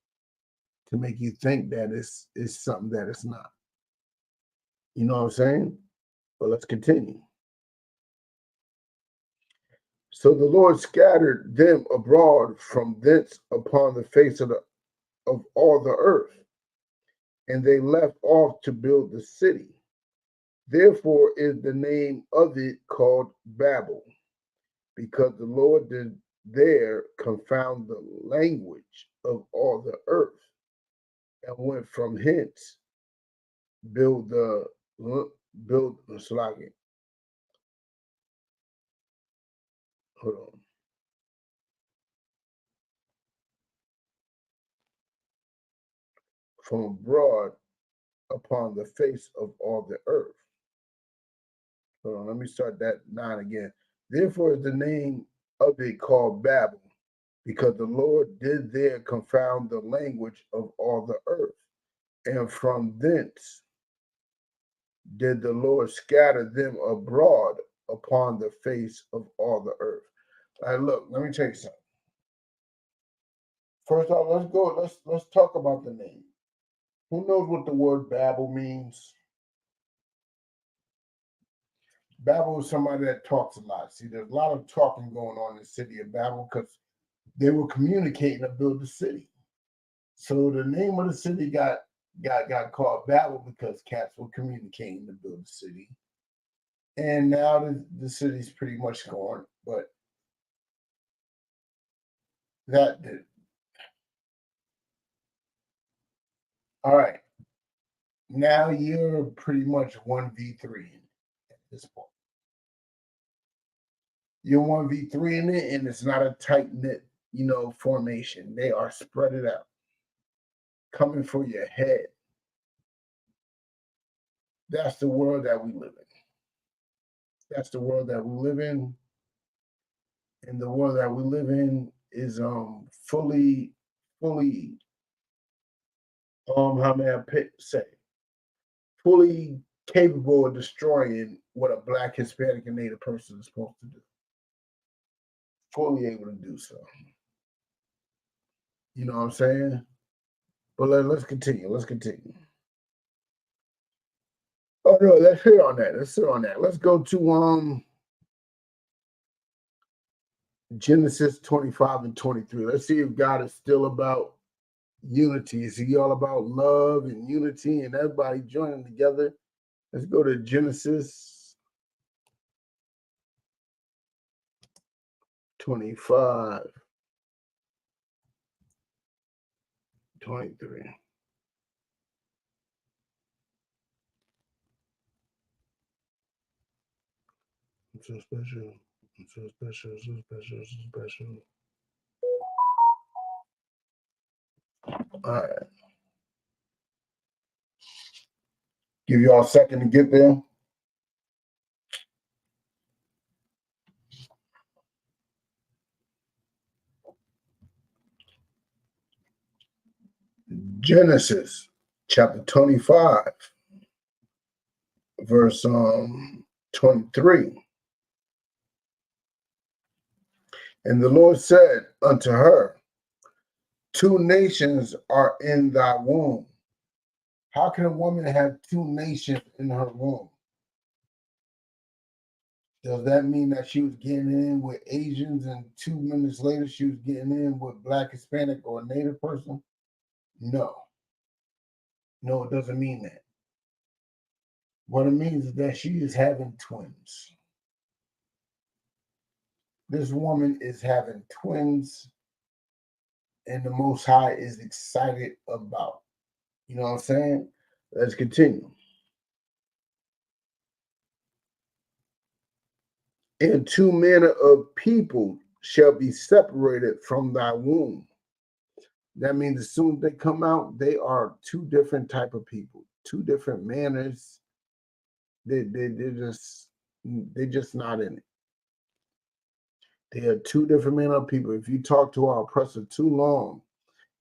to make you think that it's something that it's not. You know what I'm saying? But let's continue. So the Lord scattered them abroad from thence upon the face of all the earth, and they left off to build the city. Therefore is the name of it called Babel, because the Lord did there confound the language of all the earth, and went from hence build Slagi. Hold on. From abroad upon the face of all the earth. Hold on, let me start that 9 again. Therefore is the name of it called Babel, because the Lord did there confound the language of all the earth. And from thence did the Lord scatter them abroad upon the face of all the earth. All right, look, let me tell you something. First off, let's talk about the name. Who knows what the word Babel means? Babel is somebody that talks a lot. See, there's a lot of talking going on in the city of Babel because they were communicating to build the city. So the name of the city got called Babel because cats were communicating to build the city. And now the city's pretty much gone, but that did. All right. Now you're pretty much 1v3 at this point. You're 1v3 in it, and it's not a tight-knit, formation. They are spread it out, coming for your head. That's the world that we live in. That's the world that we live in. And the world that we live in is fully, how may I say, fully capable of destroying what a Black, Hispanic, and Native person is supposed to do. Fully able to do so. You know what I'm saying? But let's continue. Let's continue. Oh no, let's hit on that. Let's go to Genesis 25 and 23. Let's see if God is still about unity. Is he all about love and unity and everybody joining together? Let's go to Genesis 25, 23. I'm so special. I'm so special, so special, so special. All right. Give y'all a second to get there. Genesis chapter 25, verse 23. And the Lord said unto her, 2 nations are in thy womb. How can a woman have 2 nations in her womb? Does that mean that she was getting in with Asians and 2 minutes later she was getting in with Black, Hispanic, or a Native person? No. No, it doesn't mean that. What it means is that she is having twins. This woman is having twins, and the Most High is excited about. You know what I'm saying? Let's continue. And 2 manner of people shall be separated from thy womb. That means as soon as they come out, they are 2 different type of people, 2 different manners. They're just not in it. They are 2 different manner of people. If you talk to our oppressor too long,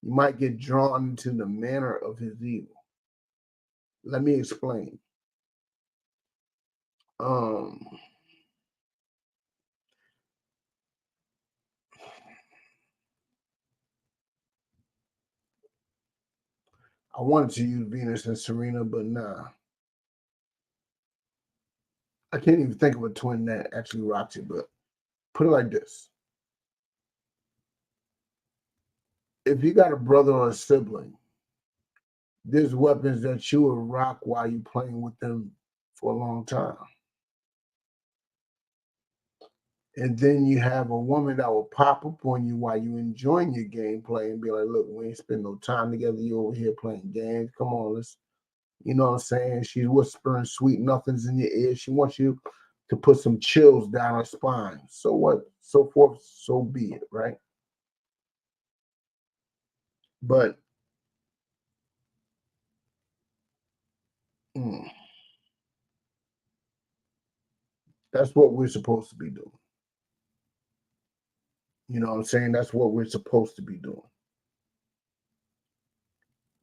you might get drawn into the manner of his evil. Let me explain. I wanted to use Venus and Serena, but nah. I can't even think of a twin that actually rocks it, but put it like this. If you got a brother or a sibling, there's weapons that you will rock while you're playing with them for a long time. And then you have a woman that will pop up on you while you're enjoying your gameplay and be like, look, we ain't spend no time together. You over here playing games. Come on, let's, you know what I'm saying? She's whispering sweet nothings in your ear. She wants you to put some chills down her spine. So what? So forth, so be it, right? But that's what we're supposed to be doing. You know what I'm saying? That's what we're supposed to be doing.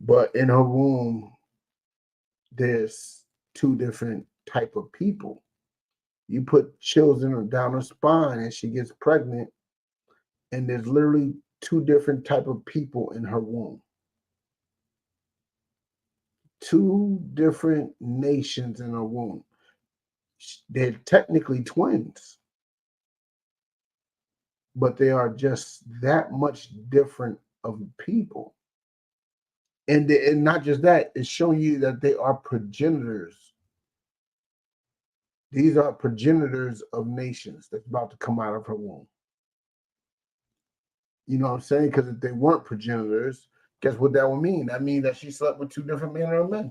But in her womb, there's 2 different type of people. You put chills in her down her spine and she gets pregnant, and there's literally 2 different type of people in her womb. 2 different nations in her womb. They're technically twins, but they are just that much different of people. And not just that, it's showing you that they are progenitors. These are progenitors of nations that's about to come out of her womb. You know what I'm saying? Because if they weren't progenitors, guess what that would mean? That means that she slept with 2 different men or men.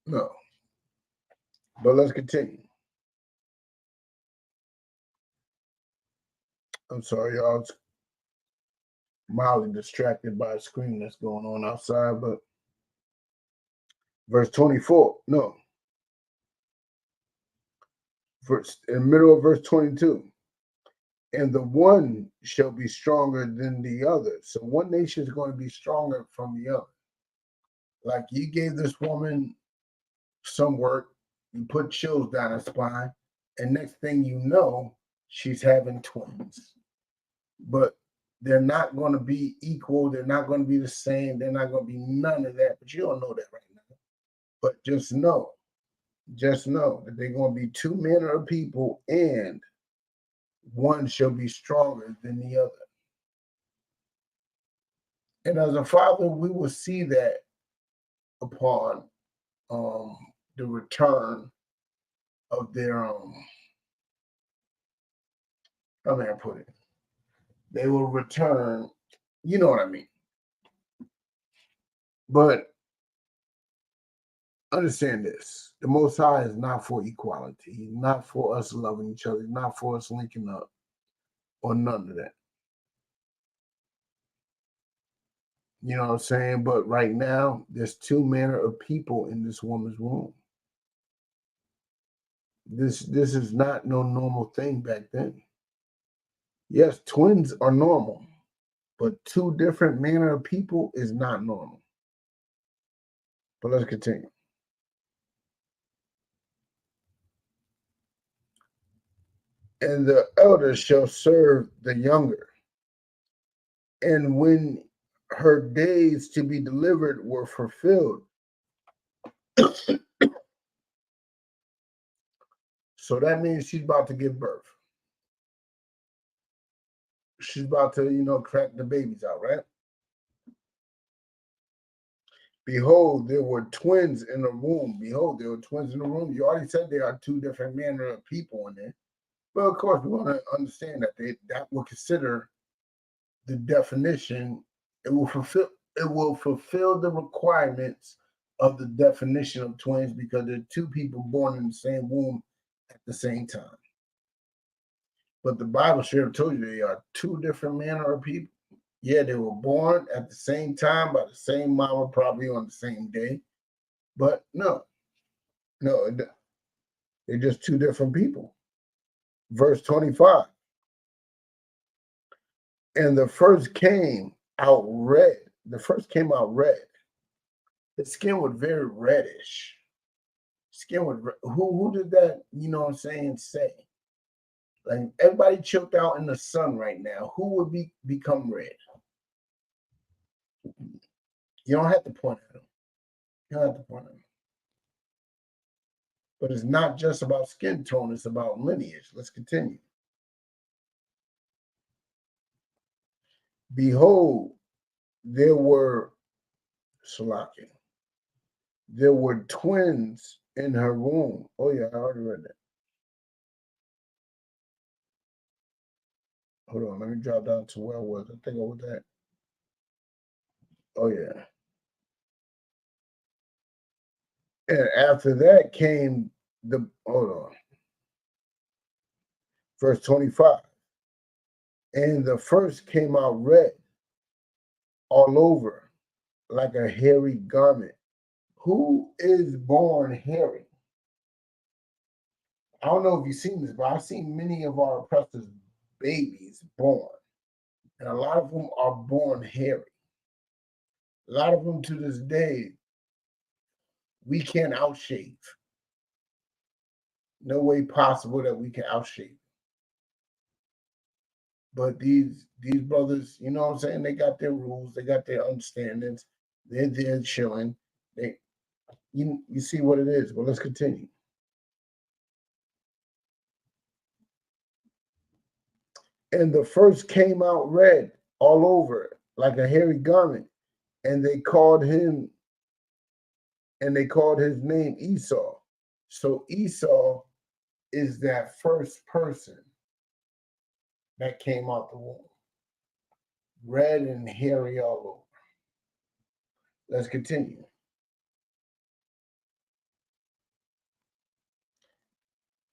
No. But let's continue. I'm sorry, y'all. I was mildly distracted by a screen that's going on outside, but verse 24. No. In the middle of verse 22. And the one shall be stronger than the other. So one nation is going to be stronger from the other. Like you gave this woman some work, you put chills down her spine, and next thing you know, she's having twins. But they're not going to be equal. They're not going to be the same. They're not going to be none of that. But you don't know that right now. But just know that they're going to be 2 manner of people, and one shall be stronger than the other. And as a father, we will see that upon the return of their how may I put it? They will return, you know what I mean. But understand this: the Most High is not for equality. He's not for us loving each other. He's not for us linking up, or none of that. You know what I'm saying? But right now, there's 2 manner of people in this woman's womb. This is not no normal thing back then. Yes, twins are normal, but 2 different manner of people is not normal. But let's continue. and the elder shall serve the younger. And when her days to be delivered were fulfilled, so that means she's about to give birth. She's about to, crack the babies out, right? Behold, there were twins in the womb. Behold, there were twins in the womb. You already said there are two different manner of people in there. Well, of course, we want to understand that that will consider the definition. It will fulfill the requirements of the definition of twins because they're two people born in the same womb at the same time. But the Bible should have told you they are two different manner of people. Yeah, they were born at the same time by the same mama, probably on the same day. But no, they're just two different people. Verse 25. And the first came out red. The first came out red. His skin was very reddish. Skin was who did that, say? Like everybody choked out in the sun right now. Who would become red? You don't have to point at them. You don't have to point at them. But it's not just about skin tone, it's about lineage. Let's continue. Behold, there were Shalaki. There were twins in her womb. Oh yeah, I already read that. Hold on, let me drop down to where I was. I think I was at. Oh yeah. And after that came hold on. Verse 25. And the first came out red all over like a hairy garment. Who is born hairy? I don't know if you've seen this, but I've seen many of our oppressors' babies born. And a lot of them are born hairy. A lot of them to this day, we can't outshave. No way possible that we can outshave. But these brothers, you know what I'm saying? They got their rules, they got their understandings. They're there chilling. You see what it is. Well, let's continue. And the first came out red all over like a hairy garment, and they called his name Esau. So Esau is that first person that came out the womb, red and hairy all over. Let's continue.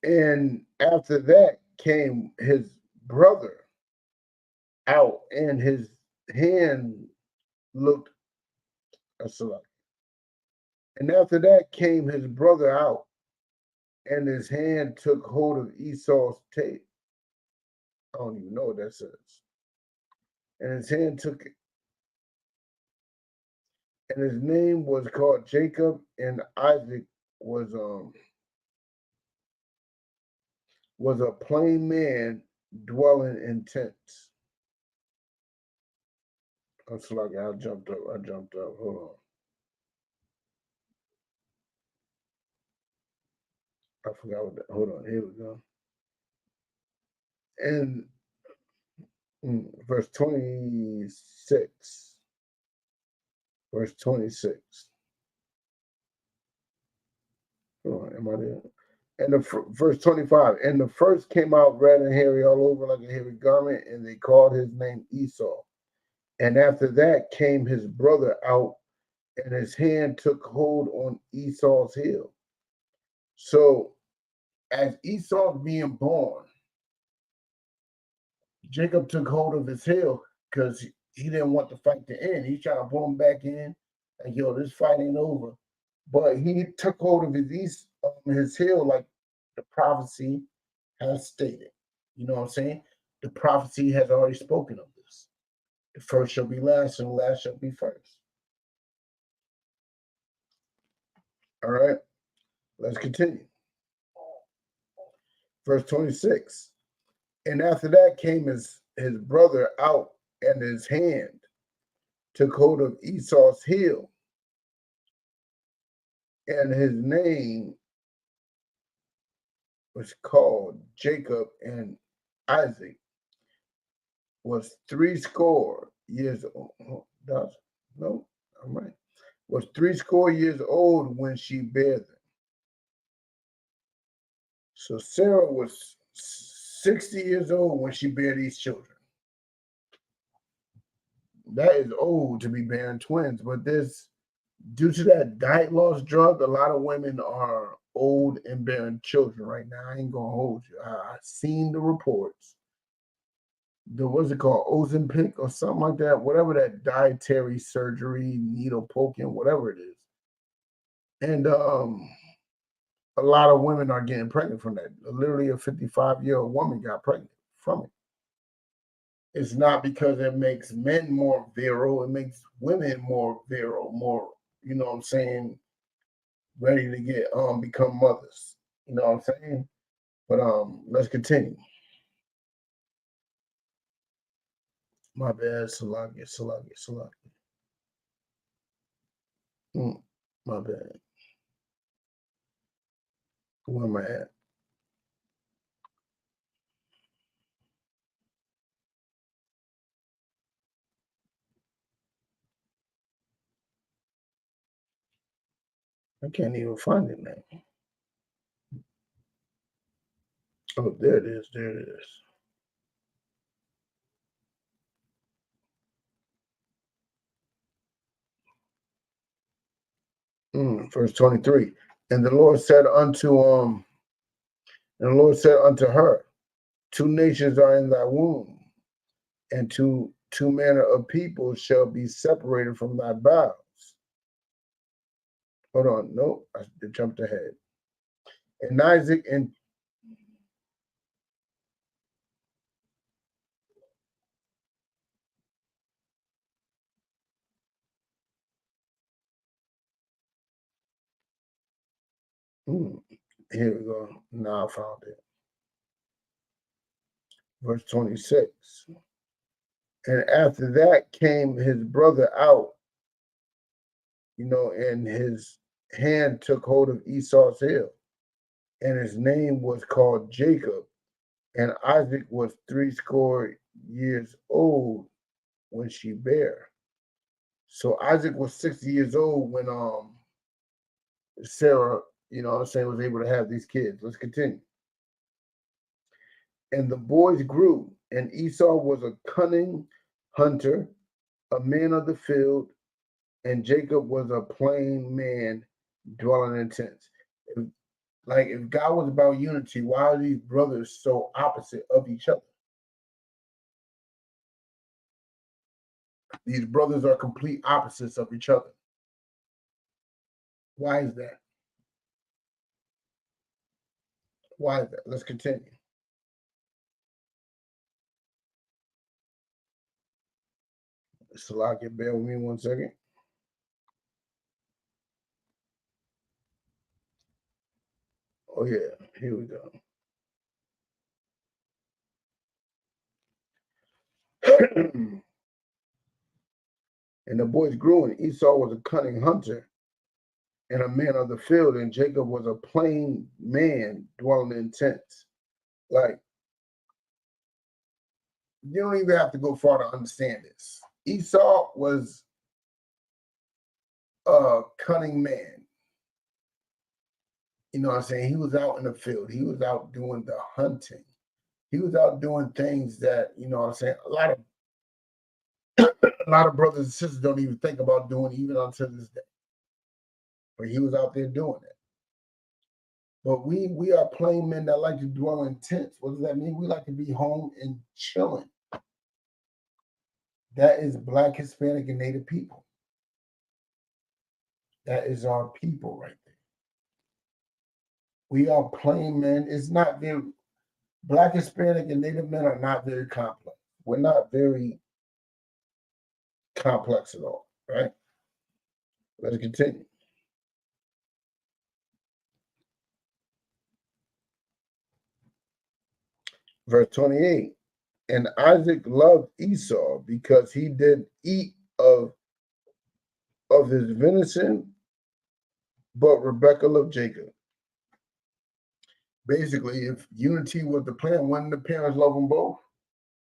And after that came his brother out, and his hand looked a select. And after that came his brother out, and his hand took hold of Esau's tail. I don't even know what that says. And his hand took it. And his name was called Jacob, and Isaac was a plain man dwelling in tents. I'm sorry, I jumped up. Hold on. I forgot what that. Hold on. Here we go. And verse 26. Verse 26. Hold on, am I there? And verse 25. And the first came out red and hairy all over like a hairy garment, and they called his name Esau. And after that came his brother out, and his hand took hold on Esau's heel. So as Esau's being born, Jacob took hold of his heel because he didn't want the fight to end. He's trying to pull him back in, like, yo, this fight ain't over. But he took hold of his heel like the prophecy has stated. You know what I'm saying? The prophecy has already spoken of this. The first shall be last, and the last shall be first. All right, let's continue. Verse 26. And after that came his brother out, and his hand took hold of Esau's heel, and his name was called Jacob, and Isaac was 80 years old. No, I'm right. Was 80 years old when she bare them. So Sarah was 60 years old when she bare these children. That is old to be bearing twins, but due to that diet loss drug, a lot of women are old and bearing children right now. I ain't gonna hold you. I've seen the reports. What's it called? I.S.U.P.K or something like that. Whatever that dietary surgery, needle poking, whatever it is. And a lot of women are getting pregnant from that. Literally a 55-year-old woman got pregnant from it. It's not because it makes men more virile. It makes women more virile, more, you know what I'm saying, ready to get become mothers. You know what I'm saying? But let's continue. My bad, Salaki. My bad. Where am I at? I can't even find it now. Oh, there it is. There it is. Verse 23. And the Lord said unto her, 2 nations are in thy womb, and two manner of people shall be separated from thy bowels. Hold on, no, I jumped ahead. And Isaac and here we go. Now I found it. Verse 26. And after that came his brother out, and his hand took hold of Esau's heel, and his name was called Jacob, and Isaac was 80 years old when she bare. So Isaac was 60 years old when Sarah, was able to have these kids. Let's continue. And the boys grew, and Esau was a cunning hunter, a man of the field, and Jacob was a plain man dwelling in tents. If God was about unity, why are these brothers so opposite of each other? These brothers are complete opposites of each other. Why is that? Why is that? Let's continue. Salaki, bear with me 1 second. Oh yeah, here we go. And the boys grew, and Esau was a cunning hunter and a man of the field, and Jacob was a plain man dwelling in tents. Like, you don't even have to go far to understand this. Esau was a cunning man. You know what I'm saying? He was out in the field. He was out doing the hunting. He was out doing things that, you know what I'm saying, a lot of brothers and sisters don't even think about doing even until this day. But he was out there doing it. But we are plain men that like to dwell in tents. What does that mean? We like to be home and chilling. That is Black, Hispanic, and Native people. That is our people right there. We are plain men. It's not very, Black, Hispanic, and Native men are not very complex. We're not very complex at all, right? Let's continue. Verse 28. And Isaac loved Esau because he did eat of his venison, but Rebekah loved Jacob. Basically, if unity was the plan, wouldn't the parents love them both?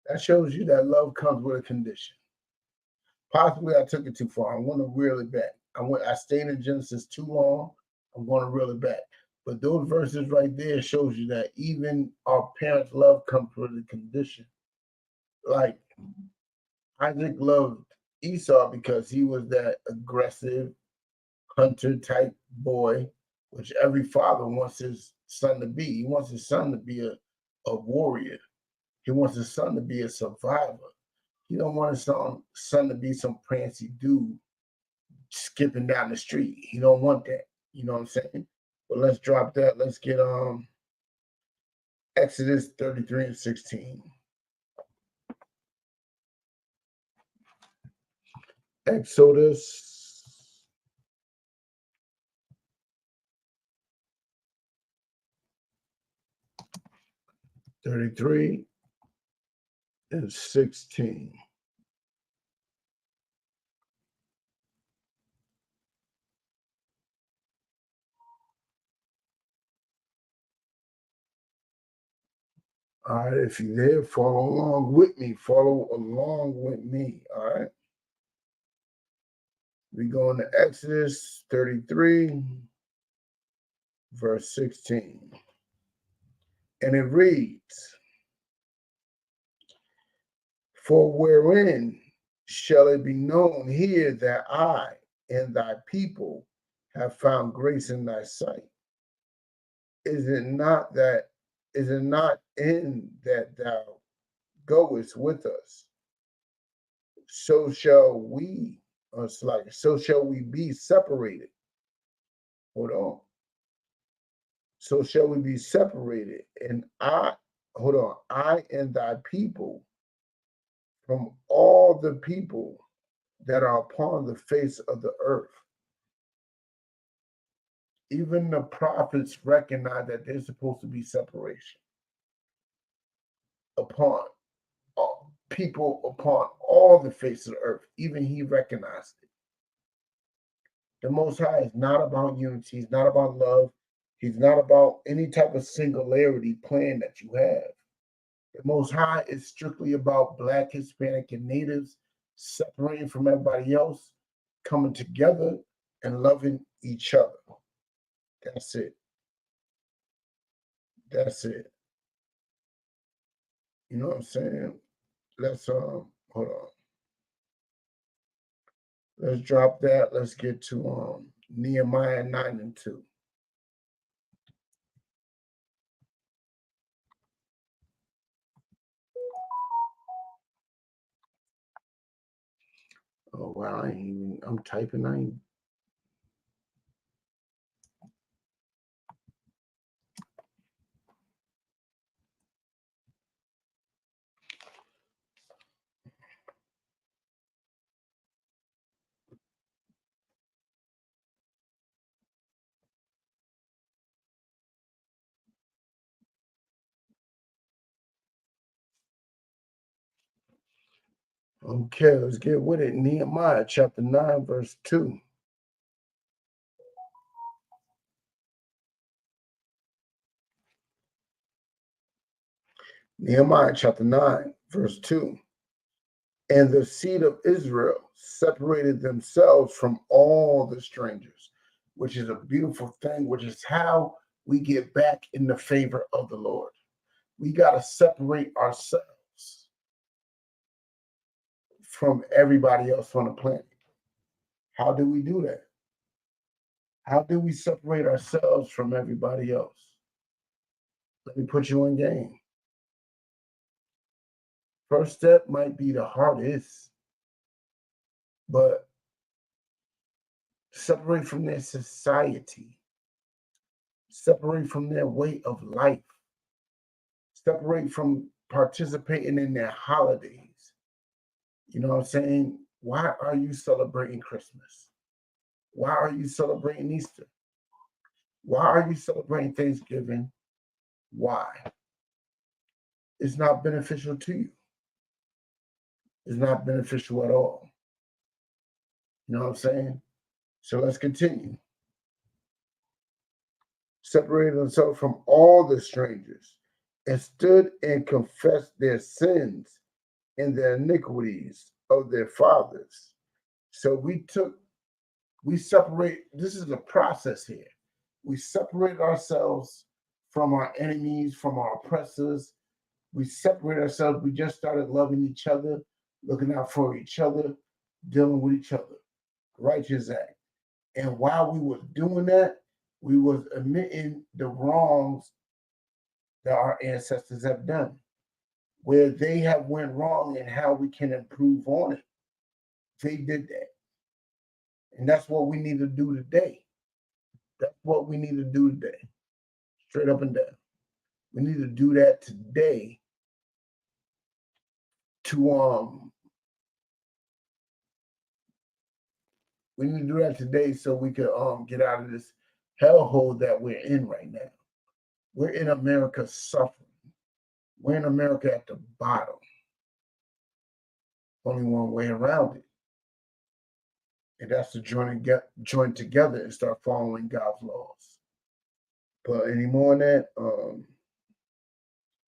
That shows you that love comes with a condition. Possibly I took it too far. I'm going to reel it back. I stayed in Genesis too long. I'm going to reel it back. But those verses right there shows you that even our parents' love comes with a condition. Like Isaac loved Esau because he was that aggressive hunter type boy, which every father wants his son to be. He wants his son to be a warrior. He wants his son to be a survivor. He don't want his son to be some prancy dude skipping down the street. He don't want that. You know what I'm saying? But let's drop that. Let's get Exodus 33 and 16. Exodus 33 and 16. All right, if you're there, follow along with me. Follow along with me. All right. We go into Exodus 33, verse 16. And it reads, for wherein shall it be known here that I and thy people have found grace in thy sight? Is it not in that thou goest with us? So shall we be separated. Hold on. So shall we be separated, and I and thy people from all the people that are upon the face of the earth. Even the prophets recognize that there's supposed to be separation upon people upon all the face of the earth. Even he recognized it. The Most High is not about unity. He's not about love. He's not about any type of singularity plan that you have. The Most High is strictly about Black, Hispanic, and Natives separating from everybody else, coming together and loving each other. That's it. That's it. You know what I'm saying? Let's hold on. Let's drop that. Let's get to Nehemiah 9 and 2. Oh wow, I'm typing. I ain't. Okay, let's get with it. Nehemiah chapter 9, verse 2. Nehemiah chapter 9, verse 2. And the seed of Israel separated themselves from all the strangers, which is a beautiful thing, which is how we get back in the favor of the Lord. We got to separate ourselves from everybody else on the planet. How do we do that? How do we separate ourselves from everybody else? Let me put you in game. First step might be the hardest, but separate from their society, separate from their way of life, separate from participating in their holidays. You know what I'm saying? Why are you celebrating Christmas? Why are you celebrating Easter? Why are you celebrating Thanksgiving? Why? it's not beneficial to you. It's not beneficial at all. You know what I'm saying? So let's continue. Separated themselves from all the strangers and stood and confessed their sins and the iniquities of their fathers. So we separate, this is a process here. We separate ourselves from our enemies, from our oppressors. We separate ourselves. We just started loving each other, looking out for each other, dealing with each other. Righteous act. And while we were doing that, we was admitting the wrongs that our ancestors have done, where they have went wrong and how we can improve on it. They did that. And that's what we need to do today. That's what we need to do today. Straight up and down. We need to do that today to we need to do that today so we can get out of this hellhole that we're in right now. We're in America suffering. We're in America at the bottom. Only one way around it. And that's to join together and start following God's laws. But any more on that?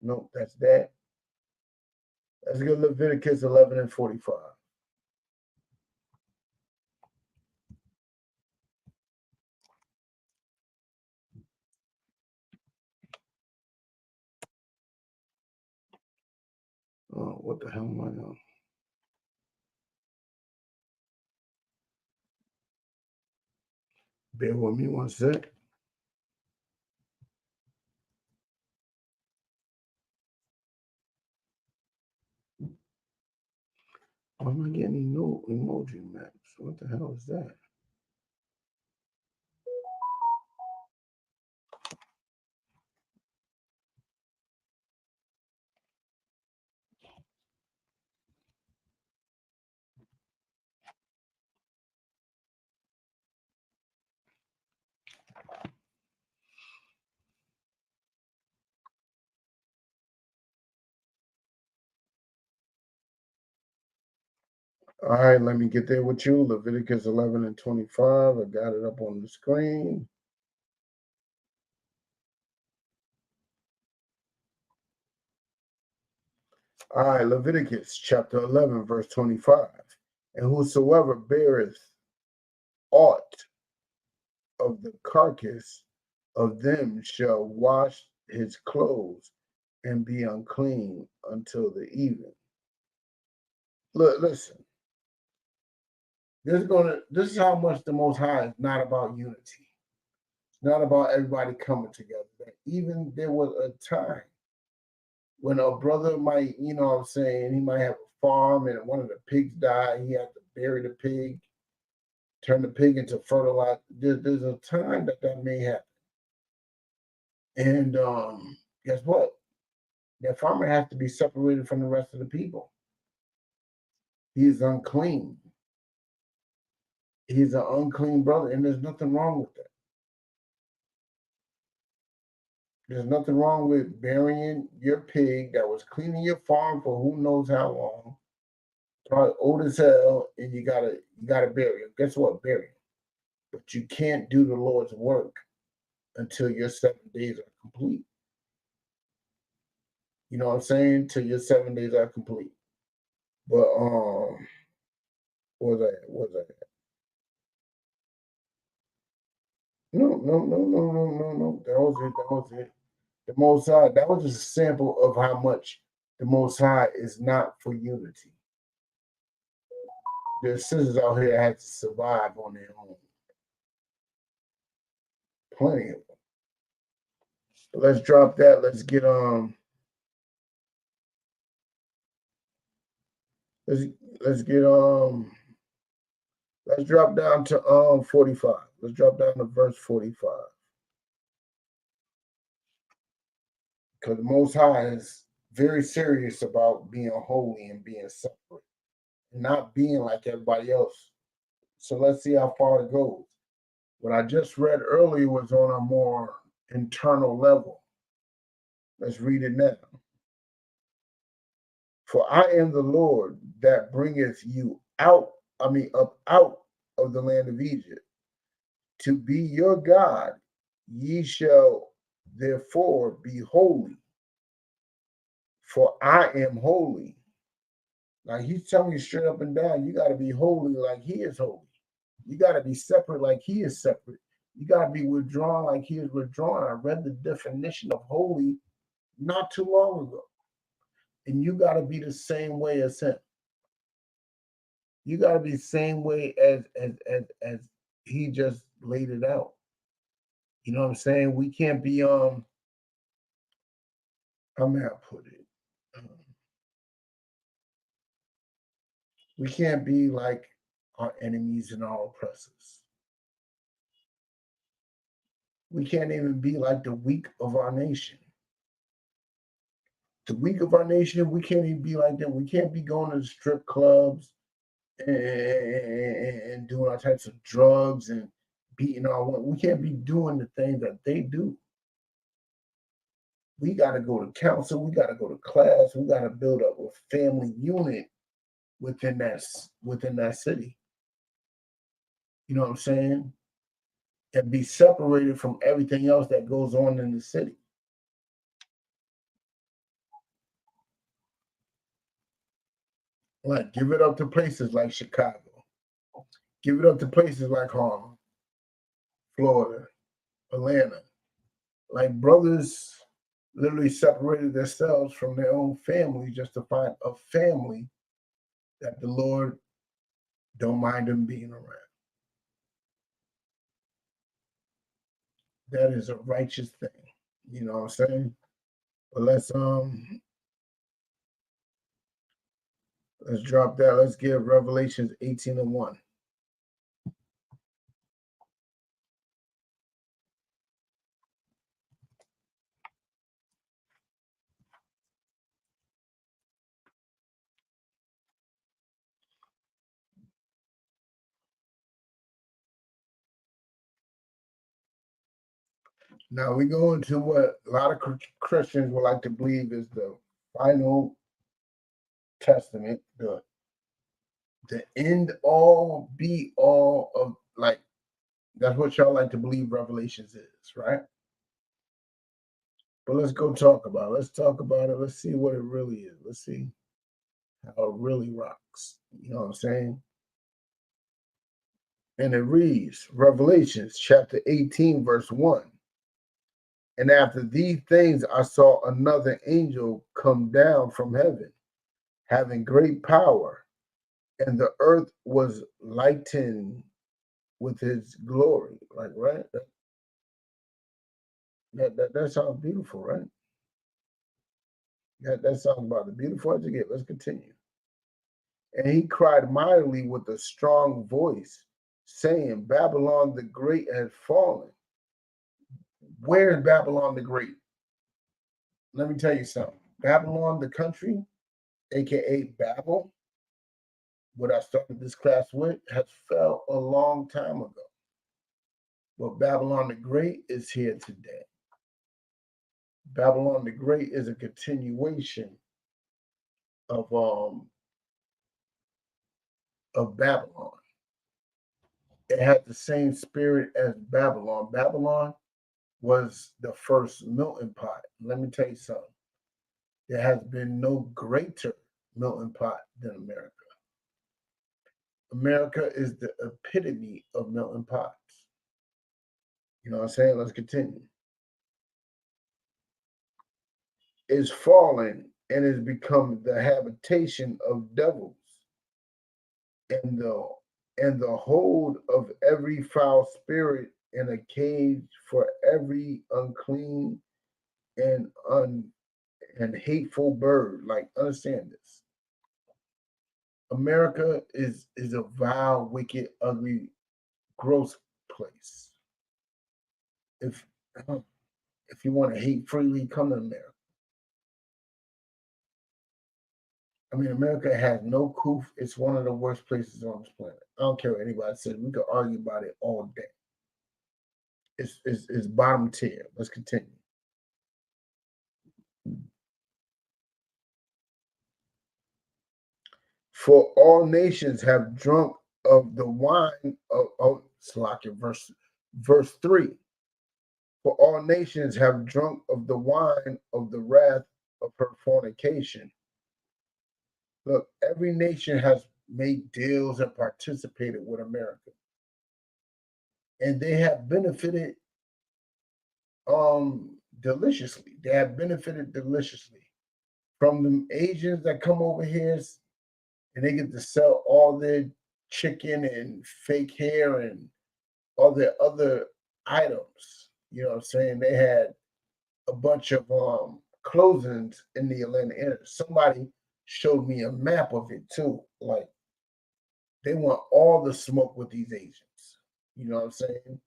Nope, that's that. Let's go to Leviticus 11 and 45. Oh, what the hell am I on? Bear with me one sec. Why am I getting no emoji maps? What the hell is that? All right, let me get there with you. Leviticus 11 and 25. I got it up on the screen. All right, Leviticus chapter 11, verse 25. And whosoever beareth aught of the carcass of them shall wash his clothes and be unclean until the evening. Look, listen. This is how much the Most High is not about unity. It's not about everybody coming together. Even there was a time when a brother might, you know what I'm saying, he might have a farm and one of the pigs died. He had to bury the pig, turn the pig into fertilizer. There's a time that may happen. And guess what? That farmer has to be separated from the rest of the people. He is unclean. He's an unclean brother, and there's nothing wrong with that. There's nothing wrong with burying your pig that was cleaning your farm for who knows how long, probably old as hell, and you gotta bury him. Guess what? Bury him. But you can't do the Lord's work until your 7 days are complete. You know what I'm saying? Till your 7 days are complete. But what was that? No. That was it. The Most High, that was just a sample of how much the Most High is not for unity. There's sisters out here that had to survive on their own. Plenty of them. But let's drop that. Let's get let's drop down to 45. Let's drop down to verse 45. Because the Most High is very serious about being holy and being separate, and not being like everybody else. So let's see how far it goes. What I just read earlier was on a more internal level. Let's read it now. For I am the Lord that bringeth you out, up out of the land of Egypt, to be your God. Ye shall therefore be holy, for I am holy. Like he's telling you straight up and down, you got to be holy like he is holy. You got to be separate like he is separate. You got to be withdrawn like he is withdrawn. I read the definition of holy not too long ago. And you got to be the same way as him. You got to be the same way as he just laid it out. You know what I'm saying? We can't be how may I put it? We can't be like our enemies and our oppressors. We can't even be like the weak of our nation. The weak of our nation, we can't even be like them. We can't be going to the strip clubs and doing all types of drugs and beating our women. We can't be doing the things that they do. We got to go to council. We got to go to class. We got to build up a family unit within that city. You know what I'm saying? And be separated from everything else that goes on in the city. Like, give it up to places like Chicago. Give it up to places like Harlem, Florida, Atlanta. Like, brothers literally separated themselves from their own family just to find a family that the Lord don't mind them being around. That is a righteous thing. You know what I'm saying? But let's drop that. Let's give Revelations 18:1. Now we go into what a lot of Christians would like to believe is the final testament, the end all be all of, like, that's what y'all like to believe Revelations is, right? But let's go talk about it. Let's talk about it. Let's see what it really is. Let's see how it really rocks. You know what I'm saying? And it reads, Revelations chapter 18, verse 1. And after these things, I saw another angel come down from heaven, having great power, and the earth was lightened with his glory. Like, right? That sounds beautiful, right? That sounds about the beautiful as it gets. Let's continue. And he cried mightily with a strong voice, saying, Babylon the Great has fallen. Where is Babylon the Great? Let me tell you something. Babylon the country, aka Babel, what I started this class with, has fell a long time ago. But Babylon the Great is here today. Babylon the Great is a continuation of Babylon. It had the same spirit as Babylon. Babylon was the first melting pot. Let me tell you something. There has been no greater melting pot than America. America is the epitome of melting pots. You know what I'm saying? Let's continue. Is fallen and is become the habitation of devils and the hold of every foul spirit and a cage for every unclean and hateful bird. Like, understand this. America is a vile, wicked, ugly, gross place. If you want to hate freely, come to America. I mean, America has no coof. It's one of the worst places on this planet. I don't care what anybody says. We could argue about it all day. It's bottom tier. Let's continue. For all nations have drunk of the wine of Slakia, verse 3. For all nations have drunk of the wine of the wrath of her fornication. Look, every nation has made deals and participated with America. And they have benefited deliciously. They have benefited deliciously from the Asians that come over here and they get to sell all their chicken and fake hair and all their other items. You know what I'm saying? They had a bunch of closings in the Atlanta area. Somebody showed me a map of it too. Like they want all the smoke with these Asians. You know what I'm saying?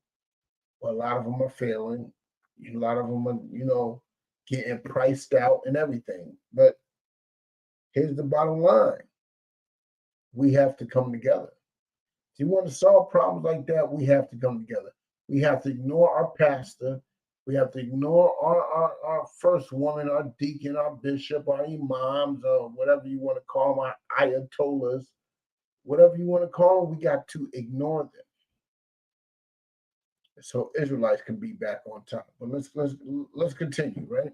Well, a lot of them are failing. A lot of them are, getting priced out and everything. But here's the bottom line. We have to come together. If you want to solve problems like that, we have to come together. We have to ignore our pastor. We have to ignore our first woman, our deacon, our bishop, our imams, or whatever you want to call them, our ayatollahs, whatever you want to call them, we got to ignore them. So Israelites can be back on top. But let's continue, right?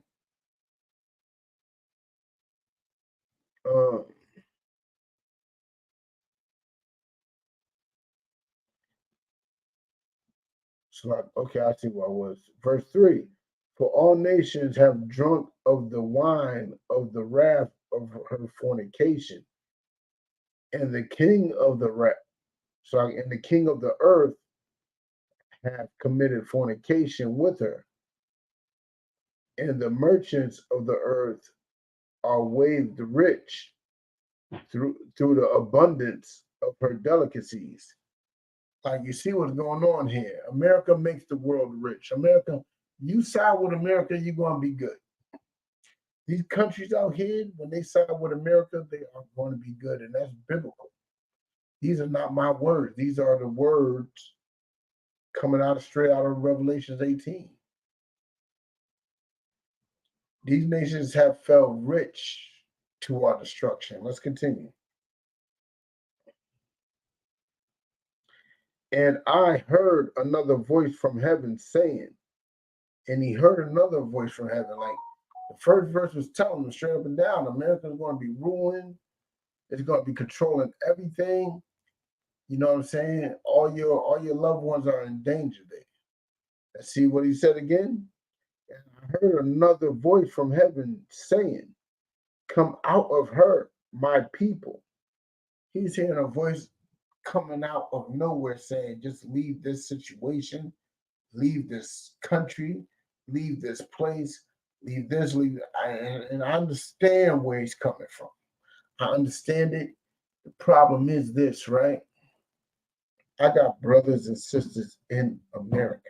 Okay, I see what I was. Verse 3. For all nations have drunk of the wine of the wrath of her fornication, and the king of the and the king of the earth have committed fornication with her, and the merchants of the earth are waived rich through the abundance of her delicacies. Like you see what's going on here. America makes the world rich. America, you side with America, you're going to be good. These countries out here, when they side with America, they are going to be good, and that's biblical. These are not my words. These are the words coming straight out of Revelations 18. These nations have fell rich to our destruction. Let's continue. And I heard another voice from heaven saying, and he heard another voice from heaven. Like the first verse was telling them straight up and down, America's going to be ruined. It's going to be controlling everything. You know what I'm saying? All your loved ones are in danger there. Let's see what he said again. And I heard another voice from heaven saying, come out of her, my people. He's hearing a voice coming out of nowhere saying, just leave this situation, leave this country, leave this place, leave this, leave that. And I understand where he's coming from. I understand it. The problem is this, right? I got brothers and sisters in America.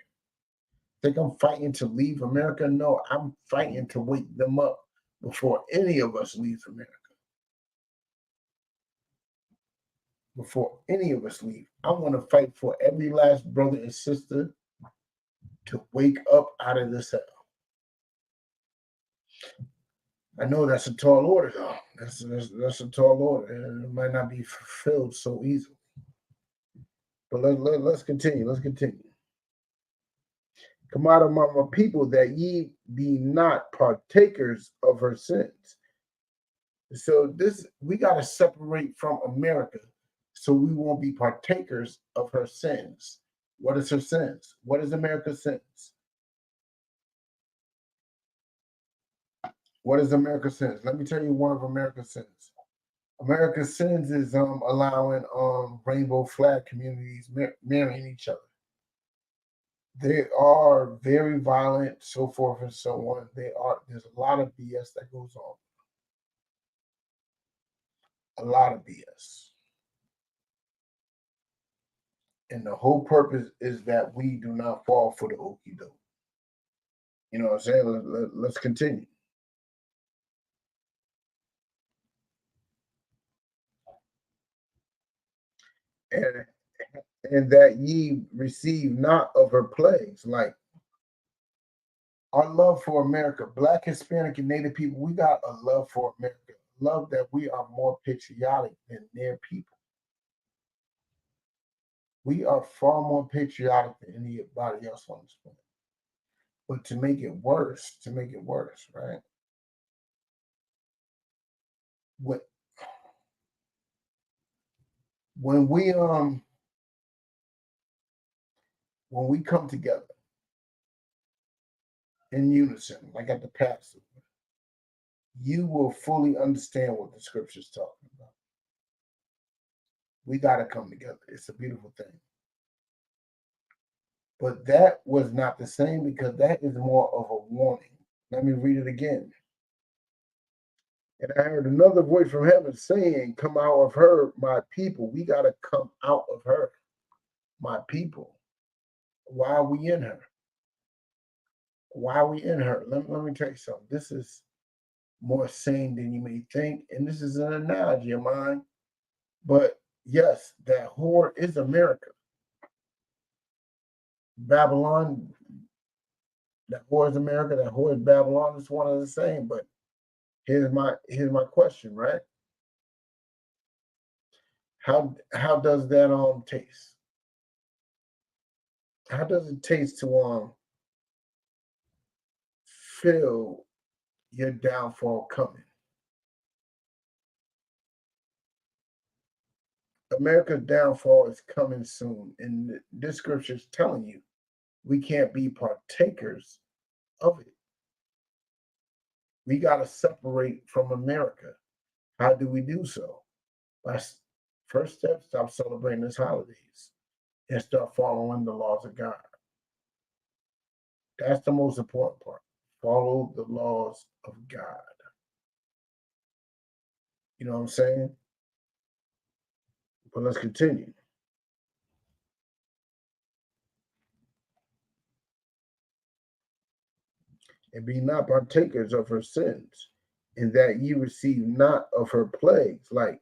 Think I'm fighting to leave America? No, I'm fighting to wake them up before any of us leaves America. Before any of us leave, I want to fight for every last brother and sister to wake up out of this hell. I know that's a tall order, though. That's a tall order, and it might not be fulfilled so easily. But let's continue. Let's continue. Come out among my people that ye be not partakers of her sins. So we got to separate from America so we won't be partakers of her sins. What is her sins? What is America's sins? What is America's sins? Let me tell you one of America's sins. America's sins is allowing rainbow flag communities marrying each other. They are very violent, so forth and so on. There's a lot of BS that goes on. A lot of BS. And the whole purpose is that we do not fall for the okie doke. You know what I'm saying? Let's continue. And that ye receive not of her plagues. Like our love for America, Black, Hispanic, and Native people, we got a love for America, love that we are more patriotic than their people. We are far more patriotic than anybody else on this planet. But to make it worse, right? When we come together in unison, like at the Passover, you will fully understand what the scripture's talking about. We got to come together. It's a beautiful thing. But that was not the same, because that is more of a warning. Let me read it again. And I heard another voice from heaven saying, come out of her, my people. We got to come out of her, my people. Why are we in her? Why are we in her? Let me tell you something. This is more sane than you may think. And this is an analogy of mine. But yes, that whore is America. Babylon, that whore is America, that whore is Babylon. It's one of the same. But here's my question, right? How does that taste? How does it taste to feel your downfall coming? America's downfall is coming soon, and this scripture is telling you we can't be partakers of it. We got to separate from America. How do we do so? By first step, stop celebrating his holidays and start following the laws of God. That's the most important part. Follow the laws of God. You know what I'm saying? But let's continue. And be not partakers of her sins, in that ye receive not of her plagues. Like,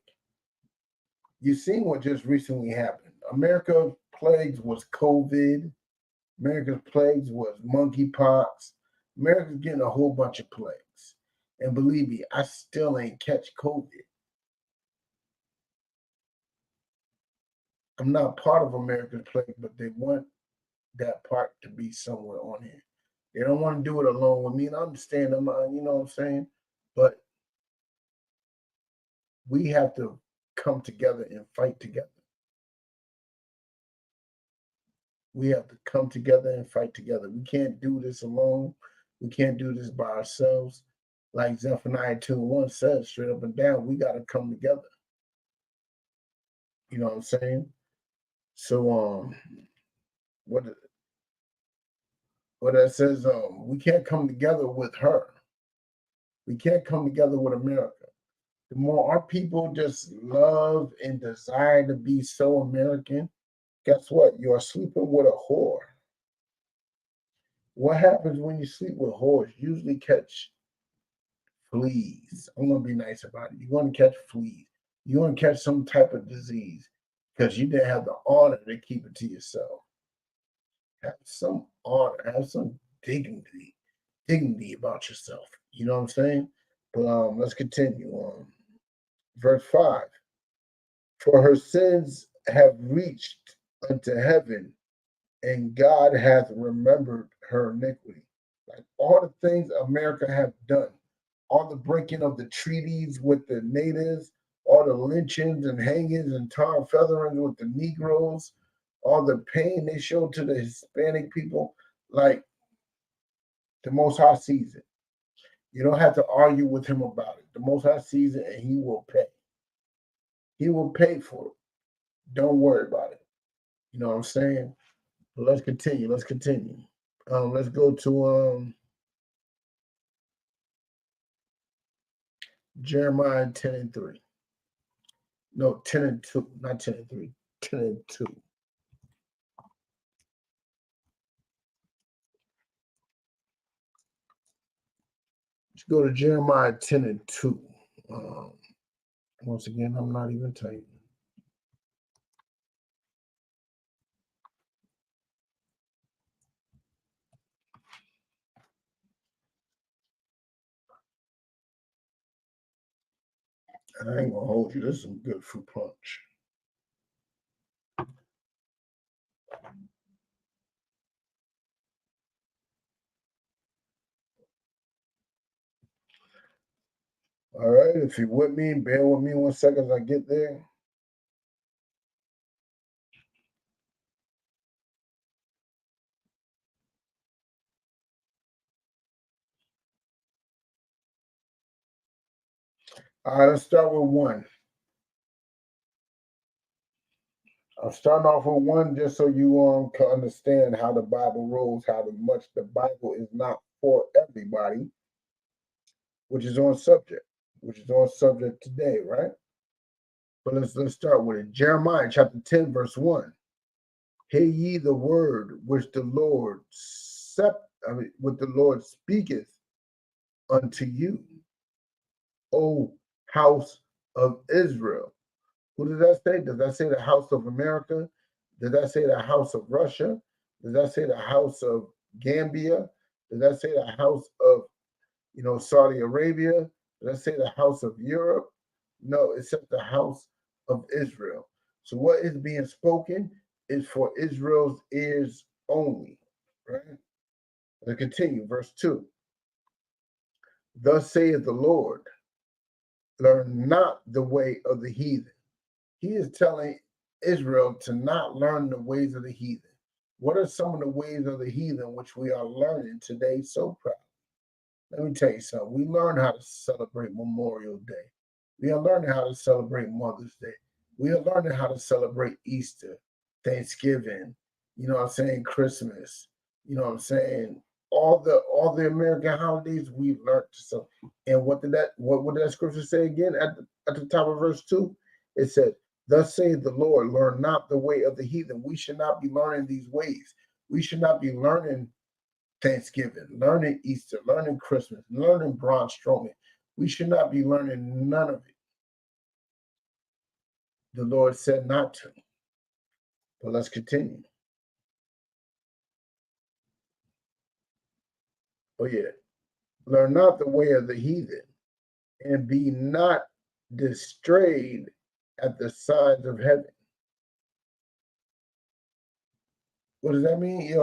you seen what just recently happened. America's plagues was COVID. America's plagues was monkeypox. America's getting a whole bunch of plagues. And believe me, I still ain't catch COVID. I'm not part of America's plague, but they want that part to be somewhere on here. They don't want to do it alone with me, and I understand them, you know what I'm saying? But we have to come together and fight together. We have to come together and fight together. We can't do this alone. We can't do this by ourselves. Like Zephaniah 2:1 says, straight up and down, we got to come together. You know what I'm saying? So what that says, we can't come together with her. We can't come together with America. The more our people just love and desire to be so American, guess what? You are sleeping with a whore. What happens when you sleep with whores? You usually catch fleas. I'm going to be nice about it. You're going to catch fleas. You're going to catch some type of disease because you didn't have the honor to keep it to yourself. Have some honor, have some dignity about yourself. You know what I'm saying? But let's continue on. Verse 5. For her sins have reached unto heaven, and God hath remembered her iniquity. Like all the things America have done, all the breaking of the treaties with the natives, all the lynchings and hangings and tar and featherings with the Negroes, all the pain they showed to the Hispanic people, like the Most High sees it. You don't have to argue with him about it. The Most High sees it, and he will pay. He will pay for it. Don't worry about it. You know what I'm saying? But let's continue. Let's go to Jeremiah 10:3. No, 10:2, not 10:3, 10:2. Let's go to Jeremiah 10:2. Once again, I'm not even typing. I ain't gonna hold you. This is some good fruit punch. All right, if you're with me, bear with me 1 second as I get there. All right, let's start with 1. I'm starting off with 1 just so you can understand how the Bible rolls, how much the Bible is not for everybody, which is on subject today, right? But let's start with it. Jeremiah chapter 10, verse 1. Hear ye the word which the Lord what the Lord speaketh unto you, O house of Israel. Who does that say? Does that say the house of America? Does that say the house of Russia? Does that say the house of Gambia? Does that say the house of Saudi Arabia? Does that say the house of Europe? No, it says the house of Israel. So what is being spoken is for Israel's ears only. Right? Let's continue. Verse 2. Thus saith the Lord, learn not the way of the heathen. He is telling Israel to not learn the ways of the heathen. What are some of the ways of the heathen which we are learning today so proud? Let me tell you something. We learn how to celebrate Memorial Day. We are learning how to celebrate Mother's Day. We are learning how to celebrate Easter, Thanksgiving, Christmas, all the American holidays we've learned to celebrate. And what did that scripture say again at the top of verse 2? It said, thus saith the Lord, learn not the way of the heathen. We should not be learning these ways. We should not be learning Thanksgiving, learning Easter, learning Christmas, learning Braun Strowman. We should not be learning none of it. The Lord said not to. But let's continue. Oh yeah. Learn not the way of the heathen, and be not distrayed at the signs of heaven. What does that mean?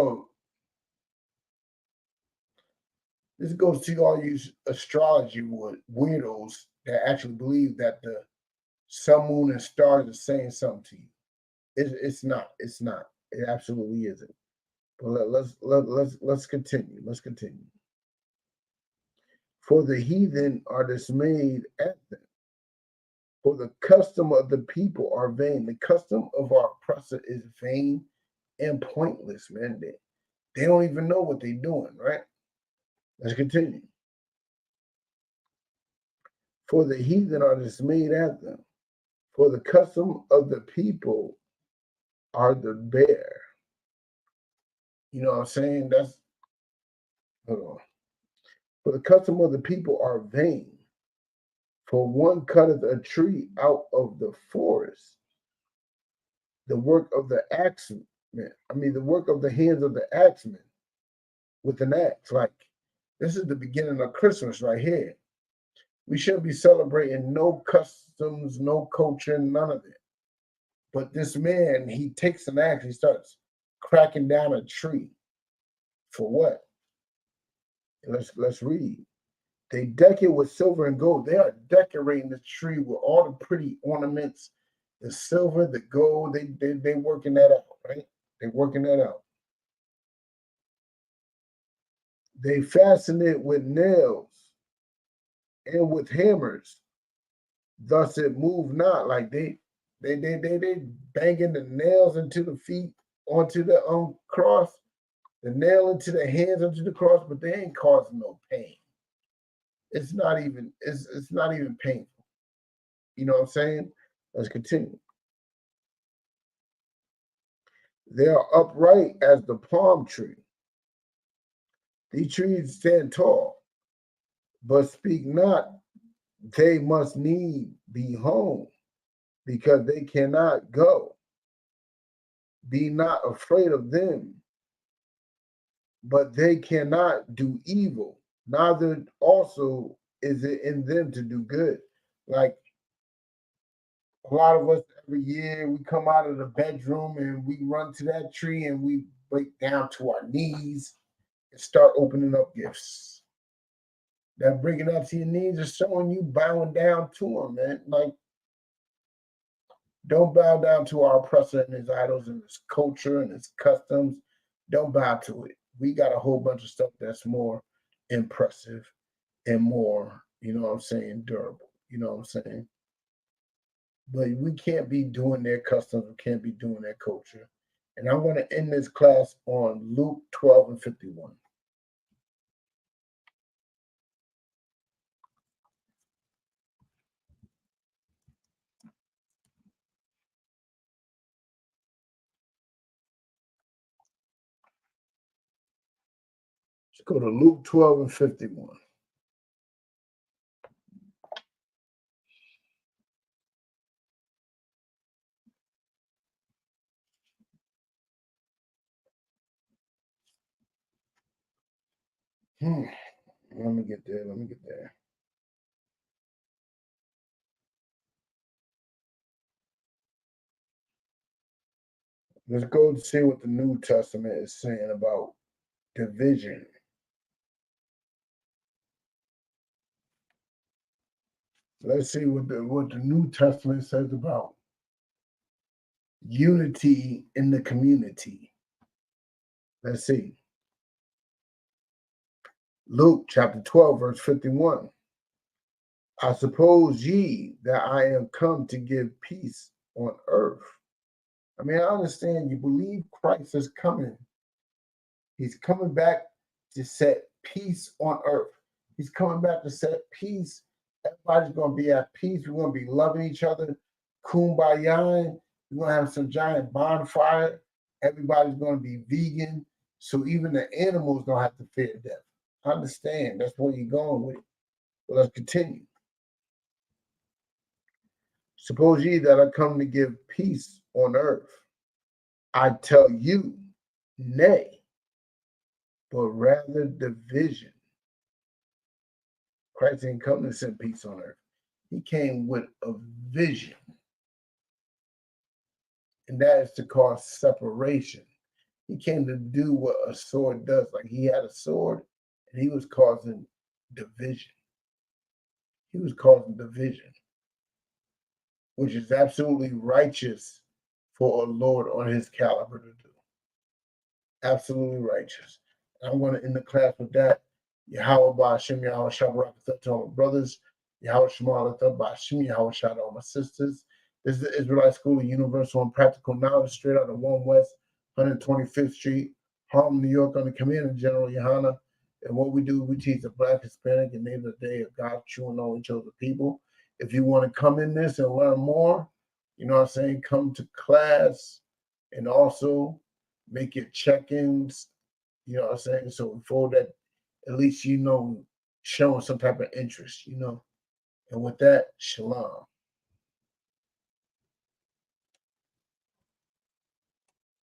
This goes to all you astrology weirdos that actually believe that the sun, moon, and stars are saying something to you. It's not. It's not. It absolutely isn't. But let's continue. Let's continue. For the heathen are dismayed at them. For the custom of the people are vain. The custom of our oppressor is vain and pointless, man. They don't even know what they're doing, right? Let's continue. For the heathen are dismayed at them. For the custom of the people are the bear. You know what I'm saying? Hold on. For the custom of the people are vain. For one cutteth a tree out of the forest. The work of the axeman. The work of the hands of the axeman with an axe. Like, this is the beginning of Christmas right here. We shouldn't be celebrating no customs, no culture, none of it. But this man, he takes an axe, he starts cracking down a tree. For what? Let's read. They deck it with silver and gold. They are decorating the tree with all the pretty ornaments, the silver, the gold. They working that out, right? They're working that out. They fasten it with nails and with hammers. Thus it move not. Like they banging the nails into the feet onto the cross, the nail into the hands onto the cross, but they ain't causing no pain. It's not even painful. You know what I'm saying? Let's continue. They are upright as the palm tree. These trees stand tall, but speak not. They must need be home, because they cannot go. Be not afraid of them, but they cannot do evil. Neither also is it in them to do good. Like, A lot of us every year we come out of the bedroom and we run to that tree and we break down to our knees and start opening up gifts. That breaking up to your knees is showing you bowing down to him, man. Like, don't bow down to our oppressor and his idols and his culture and his customs. Don't bow to it. We got a whole bunch of stuff that's more impressive and more, you know what I'm saying, durable. You know what I'm saying? But we can't be doing their customs. We can't be doing their culture. And I'm going to end this class on Luke 12 and 51. Let's go to Luke 12 and 51. Let me get there. Let's go and see what the New Testament is saying about division. Let's see what the New Testament says about unity in the community. Let's see. Luke chapter 12, verse 51. I suppose ye that I am come to give peace on earth. I mean, I understand you believe Christ is coming. He's coming back to set peace on earth. He's coming back to set peace. Everybody's going to be at peace. We're going to be loving each other. Kumbaya. We're going to have some giant bonfire. Everybody's going to be vegan. So even the animals don't have to fear death. I understand. That's where you're going with it. But let's continue. Suppose ye that I come to give peace on earth. I tell you, nay, but rather division. Christ didn't come to send peace on earth. He came with a vision. And that is to cause separation. He came to do what a sword does. Like, he had a sword and he was causing division. He was causing division, which is absolutely righteous for a Lord on his caliber to do. Absolutely righteous. And I'm going to end the class with that. Yahweh Ba'Shem, Yahweh Shabbat to all my brothers. Yahweh Shema Ba'Shem, Yahweh Shah to all my sisters. This is the Israelite School of Universal and Practical Knowledge, straight out of 1 West 125th Street, Harlem, New York, under Commander General YAHANNA. And what we do, we teach the Black, Hispanic, and Native Day of God's true and only chosen people. If you want to come in this and learn more, you know what I'm saying, come to class and also make your check-ins, you know what I'm saying? So before that, at least, you know, showing some type of interest, you know. And with that, shalom.